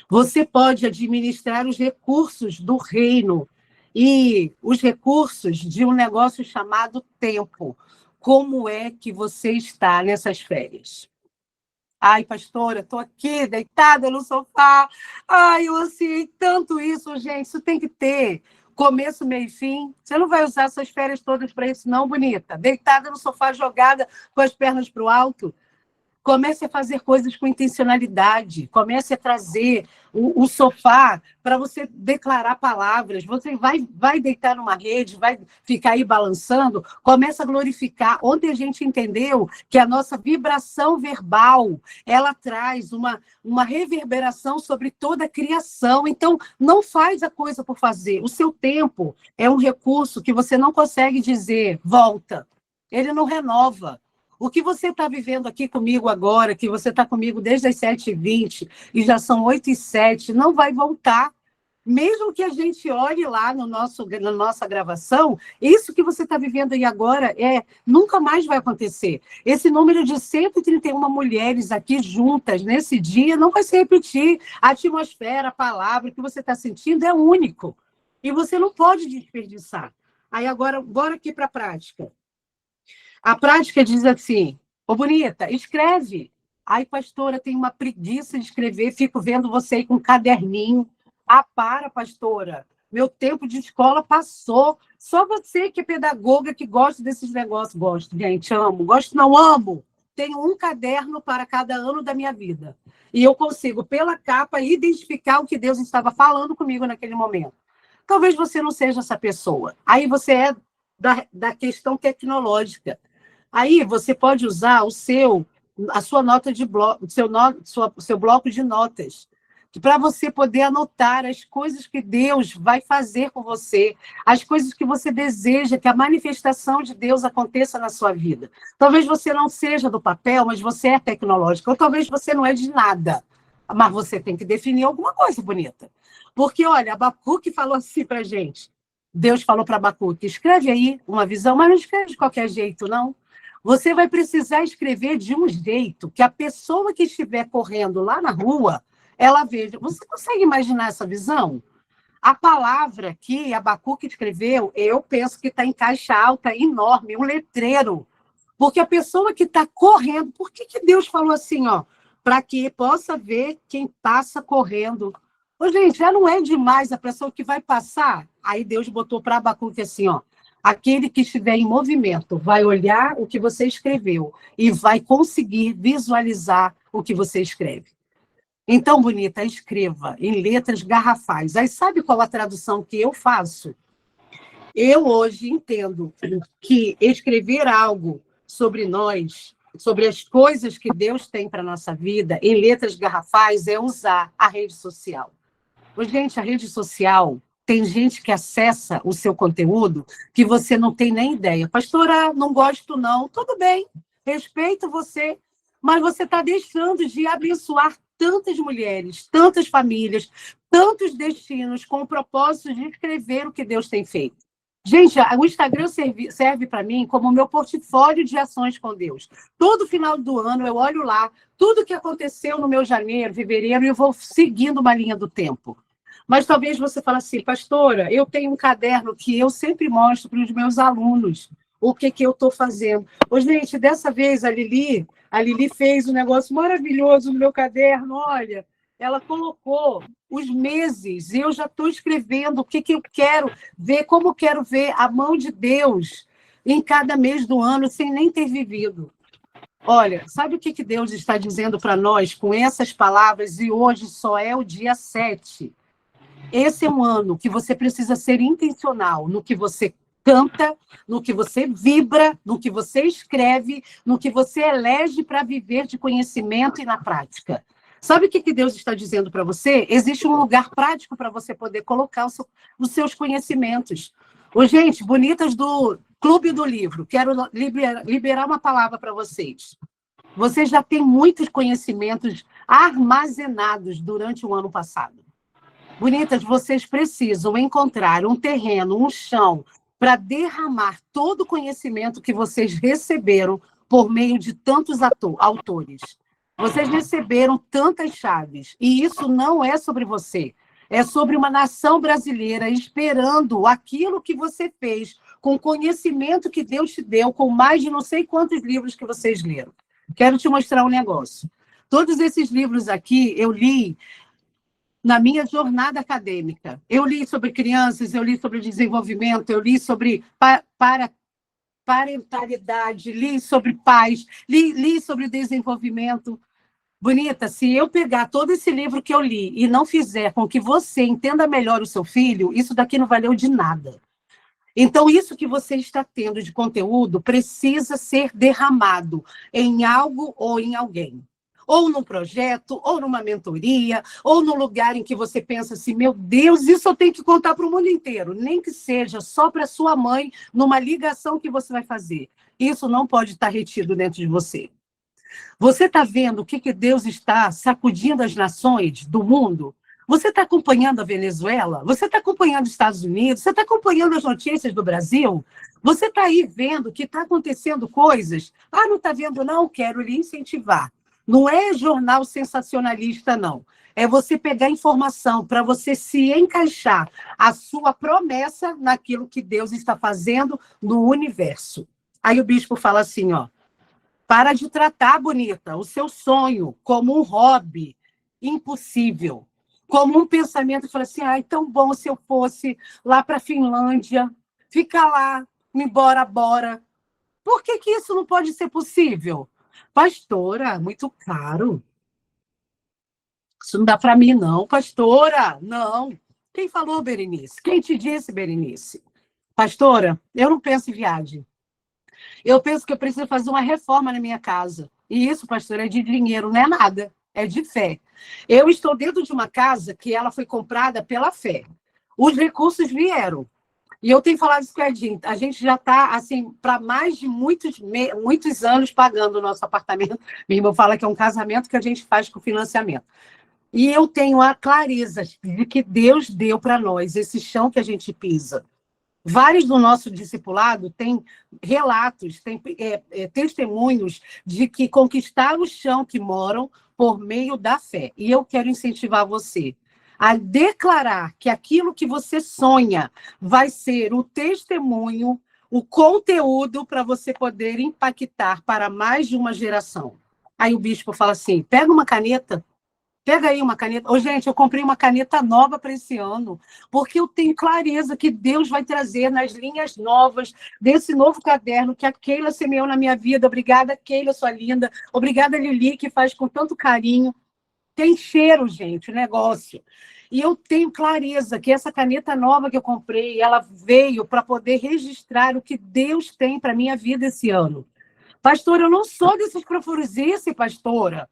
Você pode administrar os recursos do reino e os recursos de um negócio chamado tempo. Como é que você está nessas férias? Ai, pastora, estou aqui deitada no sofá. Ai, eu ansiei tanto isso, gente. Isso tem que ter começo, meio e fim. Você não vai usar suas férias todas para isso, não, bonita. Deitada no sofá, jogada com as pernas para o alto. Comece a fazer coisas com intencionalidade. Comece a trazer o sofá para você declarar palavras. Você vai deitar numa rede, vai ficar aí balançando. Comece a glorificar. Ontem a gente entendeu que a nossa vibração verbal, ela traz uma reverberação sobre toda a criação. Então, não faz a coisa por fazer. O seu tempo é um recurso que você não consegue dizer, volta. Ele não renova. O que você está vivendo aqui comigo agora, que você está comigo desde as 7h20 e já são 8h07, não vai voltar. Mesmo que a gente olhe lá na nossa gravação, isso que você está vivendo aí agora nunca mais vai acontecer. Esse número de 131 mulheres aqui juntas nesse dia não vai se repetir. A atmosfera, a palavra que você está sentindo é único. E você não pode desperdiçar. Aí agora, bora aqui para a prática. A prática diz assim, ô bonita, escreve. Ai, pastora, tenho uma preguiça de escrever, fico vendo você aí com um caderninho. Ah, para, pastora, meu tempo de escola passou. Só você que é pedagoga, que gosta desses negócios. Gosto, gente, amo. Gosto, não amo. Tenho um caderno para cada ano da minha vida. E eu consigo, pela capa, identificar o que Deus estava falando comigo naquele momento. Talvez você não seja essa pessoa. Aí você é da questão tecnológica. Aí você pode usar a sua nota de bloco, seu bloco de notas, para você poder anotar as coisas que Deus vai fazer com você, as coisas que você deseja, que a manifestação de Deus aconteça na sua vida. Talvez você não seja do papel, mas você é tecnológico, ou talvez você não é de nada, mas você tem que definir alguma coisa bonita. Porque, olha, Abacuque falou assim para a gente, Deus falou para Abacuque, escreve aí uma visão, mas não escreve de qualquer jeito, não. Você vai precisar escrever de um jeito que a pessoa que estiver correndo lá na rua, ela veja. Você consegue imaginar essa visão? A palavra que Abacuque escreveu, eu penso que está em caixa alta, enorme, um letreiro. Porque a pessoa que está correndo, por que Deus falou assim, ó? Para que possa ver quem passa correndo. Ô, gente, já não é demais a pessoa que vai passar? Aí Deus botou para Abacuque assim, ó. Aquele que estiver em movimento vai olhar o que você escreveu e vai conseguir visualizar o que você escreve. Então, bonita, escreva em letras garrafais. Aí sabe qual a tradução que eu faço? Eu hoje entendo que escrever algo sobre nós, sobre as coisas que Deus tem para a nossa vida, em letras garrafais, é usar a rede social. Gente, a rede social, tem gente que acessa o seu conteúdo que você não tem nem ideia. Pastora, não gosto não. Tudo bem, respeito você, mas você está deixando de abençoar tantas mulheres, tantas famílias, tantos destinos com o propósito de escrever o que Deus tem feito. Gente, o Instagram serve para mim como meu portfólio de ações com Deus. Todo final do ano eu olho lá, tudo que aconteceu no meu janeiro, fevereiro, e eu vou seguindo uma linha do tempo. Mas talvez você fale assim, pastora, eu tenho um caderno que eu sempre mostro para os meus alunos o que eu estou fazendo. Ô, gente, dessa vez a Lili fez um negócio maravilhoso no meu caderno, olha, ela colocou os meses, e eu já estou escrevendo o que eu quero ver, como quero ver a mão de Deus em cada mês do ano, sem nem ter vivido. Olha, sabe o que Deus está dizendo para nós com essas palavras? E hoje só é o dia 7. Esse é um ano que você precisa ser intencional no que você canta, no que você vibra, no que você escreve, no que você elege para viver de conhecimento e na prática. Sabe o que Deus está dizendo para você? Existe um lugar prático para você poder colocar os seus conhecimentos. Ô, gente, bonitas do Clube do Livro, quero liberar uma palavra para vocês. Vocês já têm muitos conhecimentos armazenados durante o ano passado. Bonitas, vocês precisam encontrar um terreno, um chão, para derramar todo o conhecimento que vocês receberam por meio de tantos autores. Vocês receberam tantas chaves, e isso não é sobre você. É sobre uma nação brasileira esperando aquilo que você fez, com o conhecimento que Deus te deu, com mais de não sei quantos livros que vocês leram. Quero te mostrar um negócio. Todos esses livros aqui eu li na minha jornada acadêmica. Eu li sobre crianças, eu li sobre desenvolvimento, eu li sobre parentalidade, li sobre pais, li sobre desenvolvimento. Bonita, se eu pegar todo esse livro que eu li e não fizer com que você entenda melhor o seu filho, isso daqui não valeu de nada. Então, isso que você está tendo de conteúdo precisa ser derramado em algo ou em alguém. Ou num projeto, ou numa mentoria, ou num lugar em que você pensa assim, meu Deus, isso eu tenho que contar para o mundo inteiro. Nem que seja só para sua mãe, numa ligação que você vai fazer. Isso não pode estar retido dentro de você. Você está vendo o que Deus está sacudindo as nações do mundo? Você está acompanhando a Venezuela? Você está acompanhando os Estados Unidos? Você está acompanhando as notícias do Brasil? Você está aí vendo que está acontecendo coisas? Ah, não está vendo não? Quero lhe incentivar. Não é jornal sensacionalista, não. É você pegar informação para você se encaixar a sua promessa naquilo que Deus está fazendo no universo. Aí o bispo fala assim, ó, para de tratar, bonita, o seu sonho como um hobby impossível, como um pensamento que fala assim, ai, tão bom se eu fosse lá para a Finlândia, ficar lá, embora. Por que isso não pode ser possível? Pastora, muito caro. Isso não dá para mim, não. Pastora, não. Quem falou, Berenice? Quem te disse, Berenice? Pastora, eu não penso em viagem. Eu penso que eu preciso fazer uma reforma na minha casa. E isso, pastora, é de dinheiro, não é nada. É de fé. Eu estou dentro de uma casa que ela foi comprada pela fé. Os recursos vieram. E eu tenho falado isso com a Edinho. A gente já está, assim, para mais de muitos anos pagando o nosso apartamento. Minha irmã fala que é um casamento que a gente faz com financiamento. E eu tenho a clareza de que Deus deu para nós esse chão que a gente pisa. Vários do nosso discipulado têm relatos, têm testemunhos de que conquistaram o chão que moram por meio da fé. E eu quero incentivar você a declarar que aquilo que você sonha vai ser o testemunho, o conteúdo para você poder impactar para mais de uma geração. Aí o bispo fala assim, pega uma caneta Pega aí uma caneta. Ô, gente, eu comprei uma caneta nova para esse ano, porque eu tenho clareza que Deus vai trazer nas linhas novas desse novo caderno que a Keila semeou na minha vida. Obrigada, Keila, sua linda. Obrigada, Lili, que faz com tanto carinho. Tem cheiro, gente, o negócio. E eu tenho clareza que essa caneta nova que eu comprei, ela veio para poder registrar o que Deus tem para minha vida esse ano. Pastora, eu não sou desses profurisice, pastora.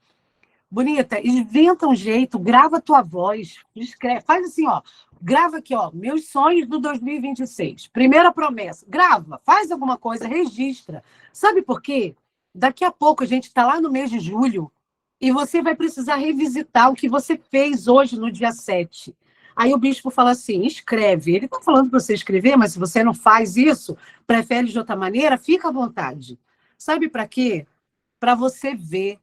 Bonita, inventa um jeito, grava a tua voz, escreve, faz assim, ó, grava aqui, ó, meus sonhos do 2026, primeira promessa, grava, faz alguma coisa, registra. Sabe por quê? Daqui a pouco a gente está lá no mês de julho e você vai precisar revisitar o que você fez hoje no dia 7. Aí o bispo fala assim, escreve. Ele está falando para você escrever, mas se você não faz isso, prefere de outra maneira, fica à vontade. Sabe para quê? Para você ver.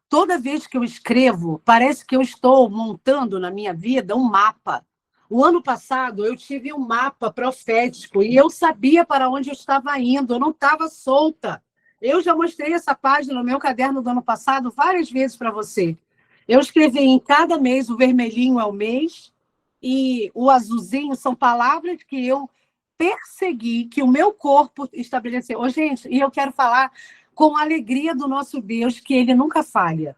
Toda vez que eu escrevo, parece que eu estou montando na minha vida um mapa. O ano passado, eu tive um mapa profético e eu sabia para onde eu estava indo, eu não estava solta. Eu já mostrei essa página no meu caderno do ano passado várias vezes para você. Eu escrevi em cada mês, o vermelhinho é o mês e o azulzinho são palavras que eu persegui, que o meu corpo estabeleceu. Ô, gente, e eu quero falar com a alegria do nosso Deus, que ele nunca falha.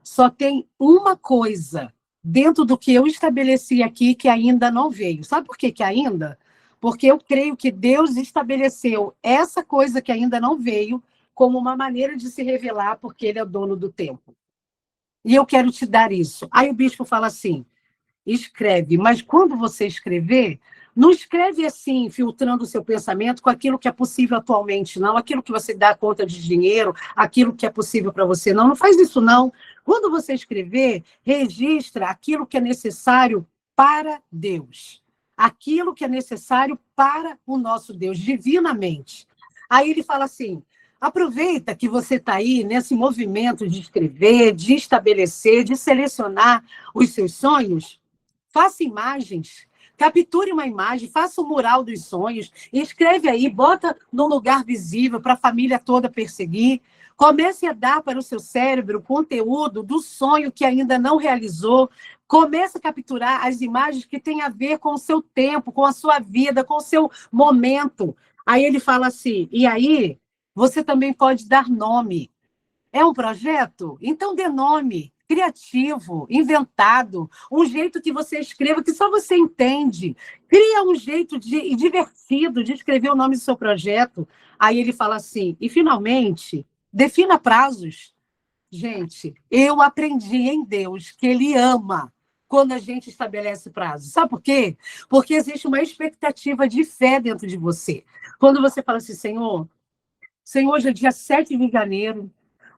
Só tem uma coisa dentro do que eu estabeleci aqui que ainda não veio. Sabe por que ainda? Porque eu creio que Deus estabeleceu essa coisa que ainda não veio como uma maneira de se revelar, porque ele é o dono do tempo. E eu quero te dar isso. Aí o bispo fala assim, escreve, mas quando você escrever, não escreve assim, filtrando o seu pensamento com aquilo que é possível atualmente, não. Aquilo que você dá conta de dinheiro, aquilo que é possível para você, não. Não faz isso, não. Quando você escrever, registra aquilo que é necessário para Deus. Aquilo que é necessário para o nosso Deus, divinamente. Aí ele fala assim, aproveita que você está aí nesse movimento de escrever, de estabelecer, de selecionar os seus sonhos, faça imagens, capture uma imagem, faça um mural dos sonhos, escreve aí, bota num lugar visível para a família toda perseguir. Comece a dar para o seu cérebro o conteúdo do sonho que ainda não realizou. Comece a capturar as imagens que têm a ver com o seu tempo, com a sua vida, com o seu momento. Aí ele fala assim, e aí você também pode dar nome. É um projeto? Então dê nome. Criativo, inventado, um jeito que você escreva que só você entende. Cria um jeito divertido de escrever o nome do seu projeto. Aí ele fala assim, e finalmente, defina prazos. Gente, eu aprendi em Deus que ele ama quando a gente estabelece prazos. Sabe por quê? Porque existe uma expectativa de fé dentro de você. Quando você fala assim, Senhor, hoje é dia 7 de janeiro,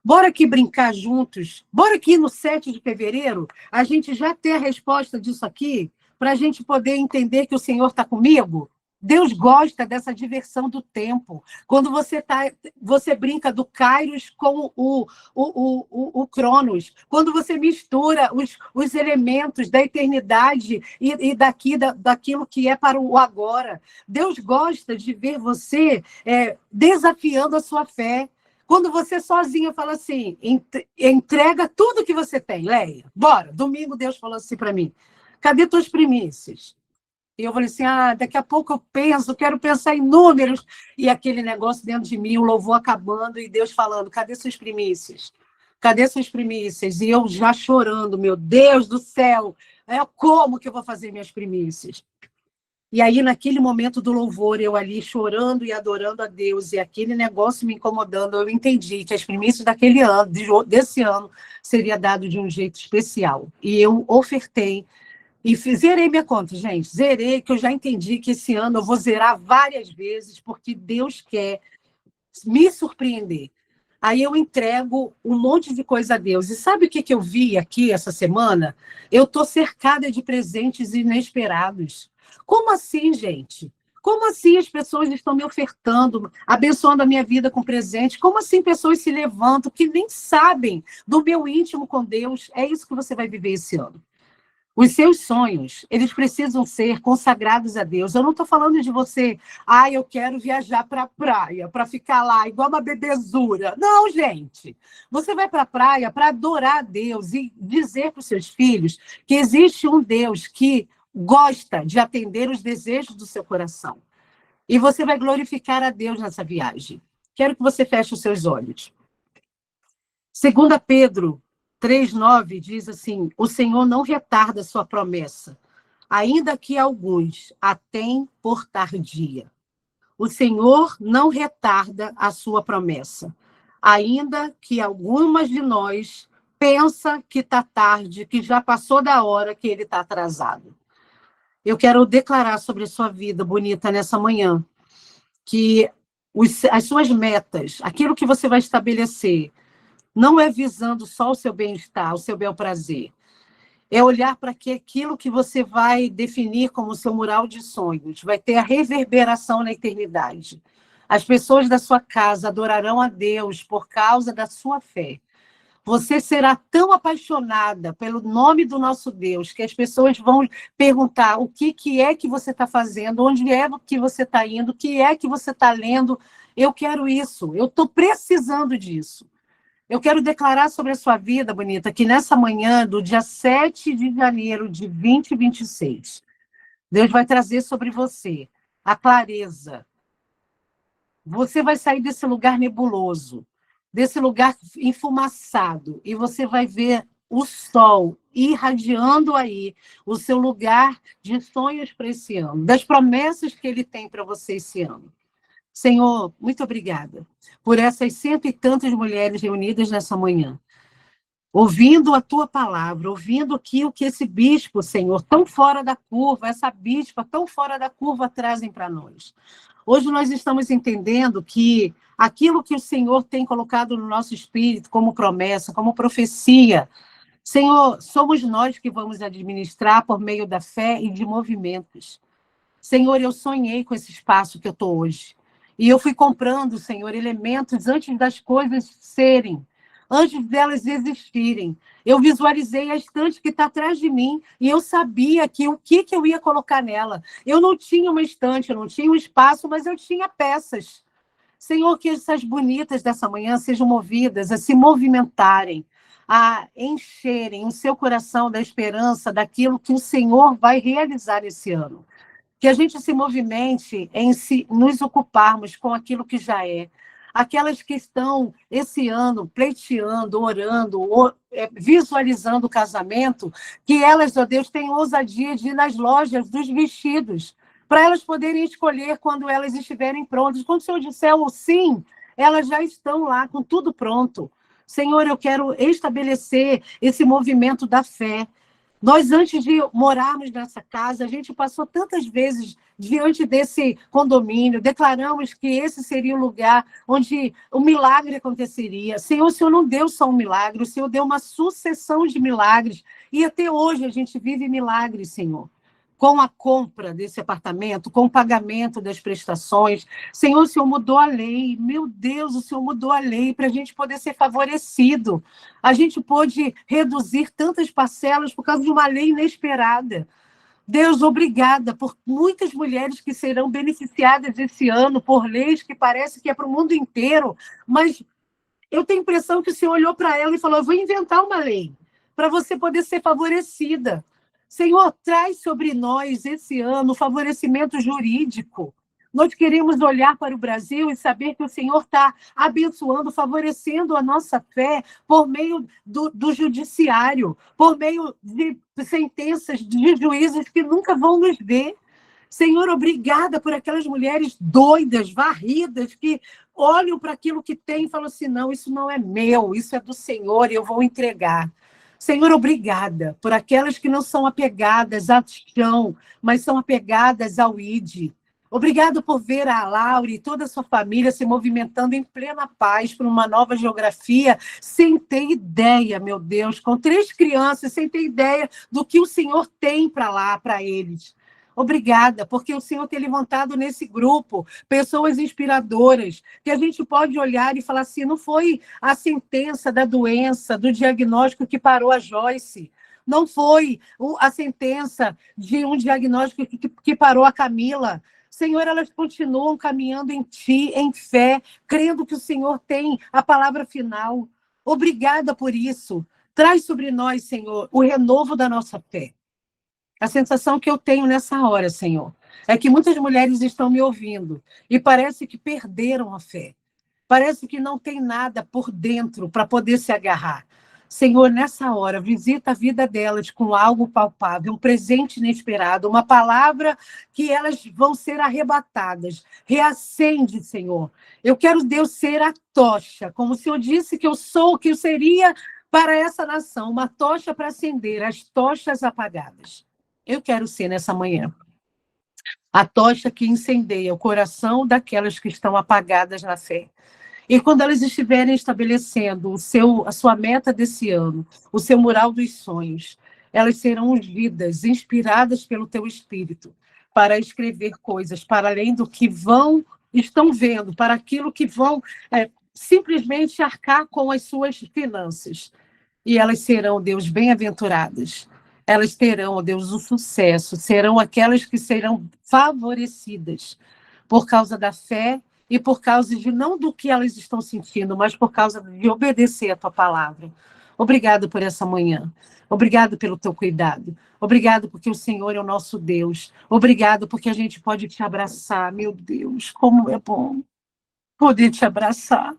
bora aqui brincar juntos? Bora aqui no 7 de fevereiro a gente já ter a resposta disso aqui, para a gente poder entender que o Senhor está comigo? Deus gosta dessa diversão do tempo. Quando você brinca do Kairos com o Cronos, quando você mistura os elementos da eternidade e daquilo que é para o agora. Deus gosta de ver você desafiando a sua fé. Quando você sozinha fala assim, entrega tudo que você tem, Leia, bora. Domingo Deus falou assim para mim, cadê tuas primícias? E eu falei assim, daqui a pouco eu quero pensar em números. E aquele negócio dentro de mim, o louvor acabando e Deus falando, cadê suas primícias? Cadê suas primícias? E eu já chorando, meu Deus do céu, como que eu vou fazer minhas primícias? E aí, naquele momento do louvor, eu ali chorando e adorando a Deus, e aquele negócio me incomodando, eu entendi que as primícias daquele ano, desse ano, seria dado de um jeito especial. E eu ofertei, e zerei minha conta, gente. Zerei, que eu já entendi que esse ano eu vou zerar várias vezes, porque Deus quer me surpreender. Aí eu entrego um monte de coisa a Deus. E sabe o que eu vi aqui essa semana? Eu estou cercada de presentes inesperados. Como assim, gente? Como assim as pessoas estão me ofertando, abençoando a minha vida com presente? Como assim pessoas se levantam que nem sabem do meu íntimo com Deus? É isso que você vai viver esse ano. Os seus sonhos, eles precisam ser consagrados a Deus. Eu não estou falando de você, eu quero viajar para a praia, para ficar lá, igual uma bebezura. Não, gente. Você vai para a praia para adorar a Deus e dizer para os seus filhos que existe um Deus que gosta de atender os desejos do seu coração. E você vai glorificar a Deus nessa viagem. Quero que você feche os seus olhos. 2 Pedro 3,9 diz assim: o Senhor não retarda a sua promessa, ainda que alguns a têm por tardia. O Senhor não retarda a sua promessa, ainda que algumas de nós pensa que está tarde, que já passou da hora, que ele está atrasado. Eu quero declarar sobre a sua vida, bonita, nessa manhã, que as suas metas, aquilo que você vai estabelecer, não é visando só o seu bem-estar, o seu bel-prazer. É olhar para aquilo que você vai definir como o seu mural de sonhos. Vai ter a reverberação na eternidade. As pessoas da sua casa adorarão a Deus por causa da sua fé. Você será tão apaixonada pelo nome do nosso Deus que as pessoas vão perguntar o que é que você está fazendo, onde é que você está indo, o que é que você está lendo. Eu quero isso, eu estou precisando disso. Eu quero declarar sobre a sua vida, bonita, que nessa manhã do dia 7 de janeiro de 2026, Deus vai trazer sobre você a clareza. Você vai sair desse lugar nebuloso, desse lugar enfumaçado, e você vai ver o sol irradiando aí o seu lugar de sonhos para esse ano, das promessas que ele tem para você esse ano. Senhor, muito obrigada por essas 100 e tantas mulheres reunidas nessa manhã, ouvindo a tua palavra, ouvindo o que esse bispo, Senhor, tão fora da curva, essa bispa tão fora da curva trazem para nós. Hoje nós estamos entendendo que aquilo que o Senhor tem colocado no nosso espírito como promessa, como profecia, Senhor, somos nós que vamos administrar por meio da fé e de movimentos. Senhor, eu sonhei com esse espaço que eu estou hoje. E eu fui comprando, Senhor, elementos antes das coisas serem, antes delas existirem. Eu visualizei a estante que está atrás de mim e eu sabia que o que eu ia colocar nela. Eu não tinha uma estante, eu não tinha um espaço, mas eu tinha peças. Senhor, que essas bonitas dessa manhã sejam movidas a se movimentarem, a encherem o seu coração da esperança daquilo que o Senhor vai realizar esse ano. Que a gente se movimente em nos ocuparmos com aquilo que já é. Aquelas que estão esse ano pleiteando, orando, visualizando o casamento, que elas, ó Deus, tenham ousadia de ir nas lojas dos vestidos, para elas poderem escolher quando elas estiverem prontas. Quando o Senhor disser o sim, elas já estão lá com tudo pronto. Senhor, eu quero estabelecer esse movimento da fé. Nós, antes de morarmos nessa casa, a gente passou tantas vezes diante desse condomínio, declaramos que esse seria o lugar onde o milagre aconteceria. Senhor, o Senhor não deu só um milagre, o Senhor deu uma sucessão de milagres. E até hoje a gente vive milagres, Senhor. Com a compra desse apartamento, com o pagamento das prestações. Senhor, o Senhor mudou a lei. Meu Deus, o Senhor mudou a lei para a gente poder ser favorecido. A gente pôde reduzir tantas parcelas por causa de uma lei inesperada. Deus, obrigada por muitas mulheres que serão beneficiadas esse ano por leis que parece que é para o mundo inteiro, mas eu tenho a impressão que o Senhor olhou para ela e falou: eu vou inventar uma lei para você poder ser favorecida. Senhor, traz sobre nós esse ano o favorecimento jurídico. Nós queremos olhar para o Brasil e saber que o Senhor está abençoando, favorecendo a nossa fé por meio do judiciário, por meio de sentenças de juízes que nunca vão nos ver. Senhor, obrigada por aquelas mulheres doidas, varridas, que olham para aquilo que tem e falam assim: não, isso não é meu, isso é do Senhor e eu vou entregar. Senhor, obrigada por aquelas que não são apegadas ao chão, mas são apegadas ao ID. Obrigado por ver a Laura e toda a sua família se movimentando em plena paz por uma nova geografia, sem ter ideia, meu Deus, com 3 crianças, sem ter ideia do que o Senhor tem para lá, para eles. Obrigada, porque o Senhor tem levantado nesse grupo pessoas inspiradoras, que a gente pode olhar e falar assim: não foi a sentença da doença, do diagnóstico que parou a Joyce, não foi a sentença de um diagnóstico que parou a Camila. Senhor, elas continuam caminhando em Ti, em fé, crendo que o Senhor tem a palavra final. Obrigada por isso. Traz sobre nós, Senhor, o renovo da nossa fé. A sensação que eu tenho nessa hora, Senhor, é que muitas mulheres estão me ouvindo e parece que perderam a fé. Parece que não tem nada por dentro para poder se agarrar. Senhor, nessa hora, visita a vida delas com algo palpável, um presente inesperado, uma palavra que elas vão ser arrebatadas. Reacende, Senhor. Eu quero, Deus, ser a tocha, como o Senhor disse que eu sou, que eu seria para essa nação, uma tocha para acender as tochas apagadas. Eu quero ser nessa manhã a tocha que incendeia o coração daquelas que estão apagadas na fé. E quando elas estiverem estabelecendo a sua meta desse ano, o seu mural dos sonhos, elas serão ungidas, inspiradas pelo teu Espírito, para escrever coisas para além do que estão vendo, para aquilo que vão simplesmente arcar com as suas finanças. E elas serão, Deus, bem-aventuradas. Elas terão, Deus, o sucesso, serão aquelas que serão favorecidas por causa da fé e por causa de não do que elas estão sentindo, mas por causa de obedecer a tua palavra. Obrigado por essa manhã. Obrigado pelo teu cuidado. Obrigado porque o Senhor é o nosso Deus. Obrigado porque a gente pode te abraçar. Meu Deus, como é bom poder te abraçar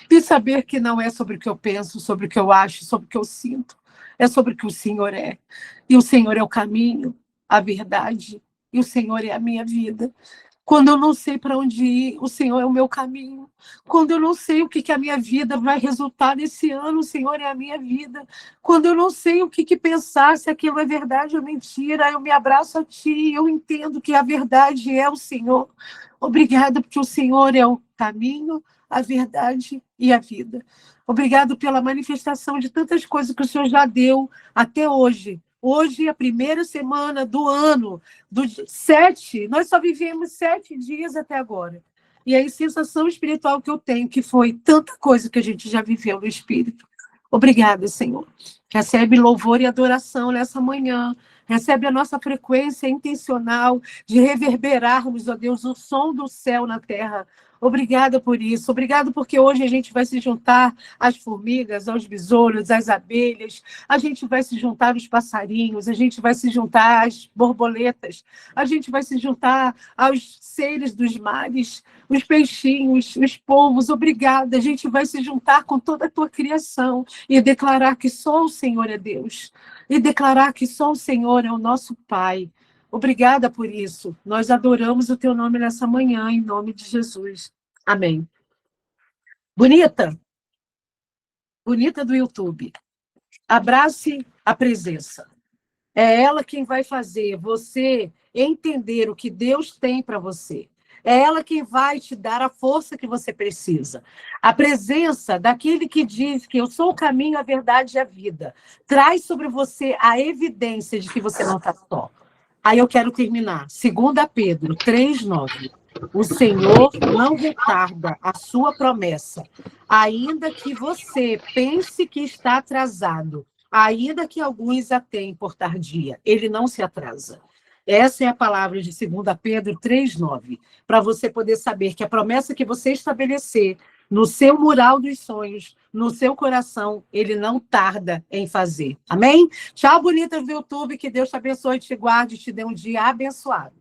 e saber que não é sobre o que eu penso, sobre o que eu acho, sobre o que eu sinto. É sobre o que o Senhor é. E o Senhor é o caminho, a verdade, e o Senhor é a minha vida. Quando eu não sei para onde ir, o Senhor é o meu caminho. Quando eu não sei o que a minha vida vai resultar nesse ano, o Senhor é a minha vida. Quando eu não sei o que pensar, se aquilo é verdade ou mentira, eu me abraço a Ti e eu entendo que a verdade é o Senhor. Obrigada, porque o Senhor é o caminho, a verdade e a vida. Obrigado pela manifestação de tantas coisas que o Senhor já deu até hoje. Hoje, a primeira semana do ano, nós só vivemos 7 dias até agora. E a sensação espiritual que eu tenho, que foi tanta coisa que a gente já viveu no Espírito. Obrigada, Senhor. Recebe louvor e adoração nessa manhã. Recebe a nossa frequência intencional de reverberarmos, ó Deus, o som do céu na terra. Obrigada por isso. Obrigado porque hoje a gente vai se juntar às formigas, aos besouros, às abelhas. A gente vai se juntar aos passarinhos. A gente vai se juntar às borboletas. A gente vai se juntar aos seres dos mares, os peixinhos, os polvos. Obrigada. A gente vai se juntar com toda a tua criação e declarar que só o Senhor é Deus. E declarar que só o Senhor é o nosso Pai. Obrigada por isso. Nós adoramos o teu nome nessa manhã, em nome de Jesus. Amém. Bonita? Bonita do YouTube. Abrace a presença. É ela quem vai fazer você entender o que Deus tem para você. É ela quem vai te dar a força que você precisa. A presença daquele que diz que eu sou o caminho, a verdade e a vida, traz sobre você a evidência de que você não está só. Aí eu quero terminar. 2 Pedro 3,9. O Senhor não retarda a sua promessa, ainda que você pense que está atrasado, ainda que alguns a tenham por tardia. Ele não se atrasa. Essa é a palavra de 2 Pedro 3,9, para você poder saber que a promessa que você estabelecer no seu mural dos sonhos, no seu coração, ele não tarda em fazer. Amém? Tchau, bonitas do YouTube, que Deus te abençoe, te guarde, te dê um dia abençoado.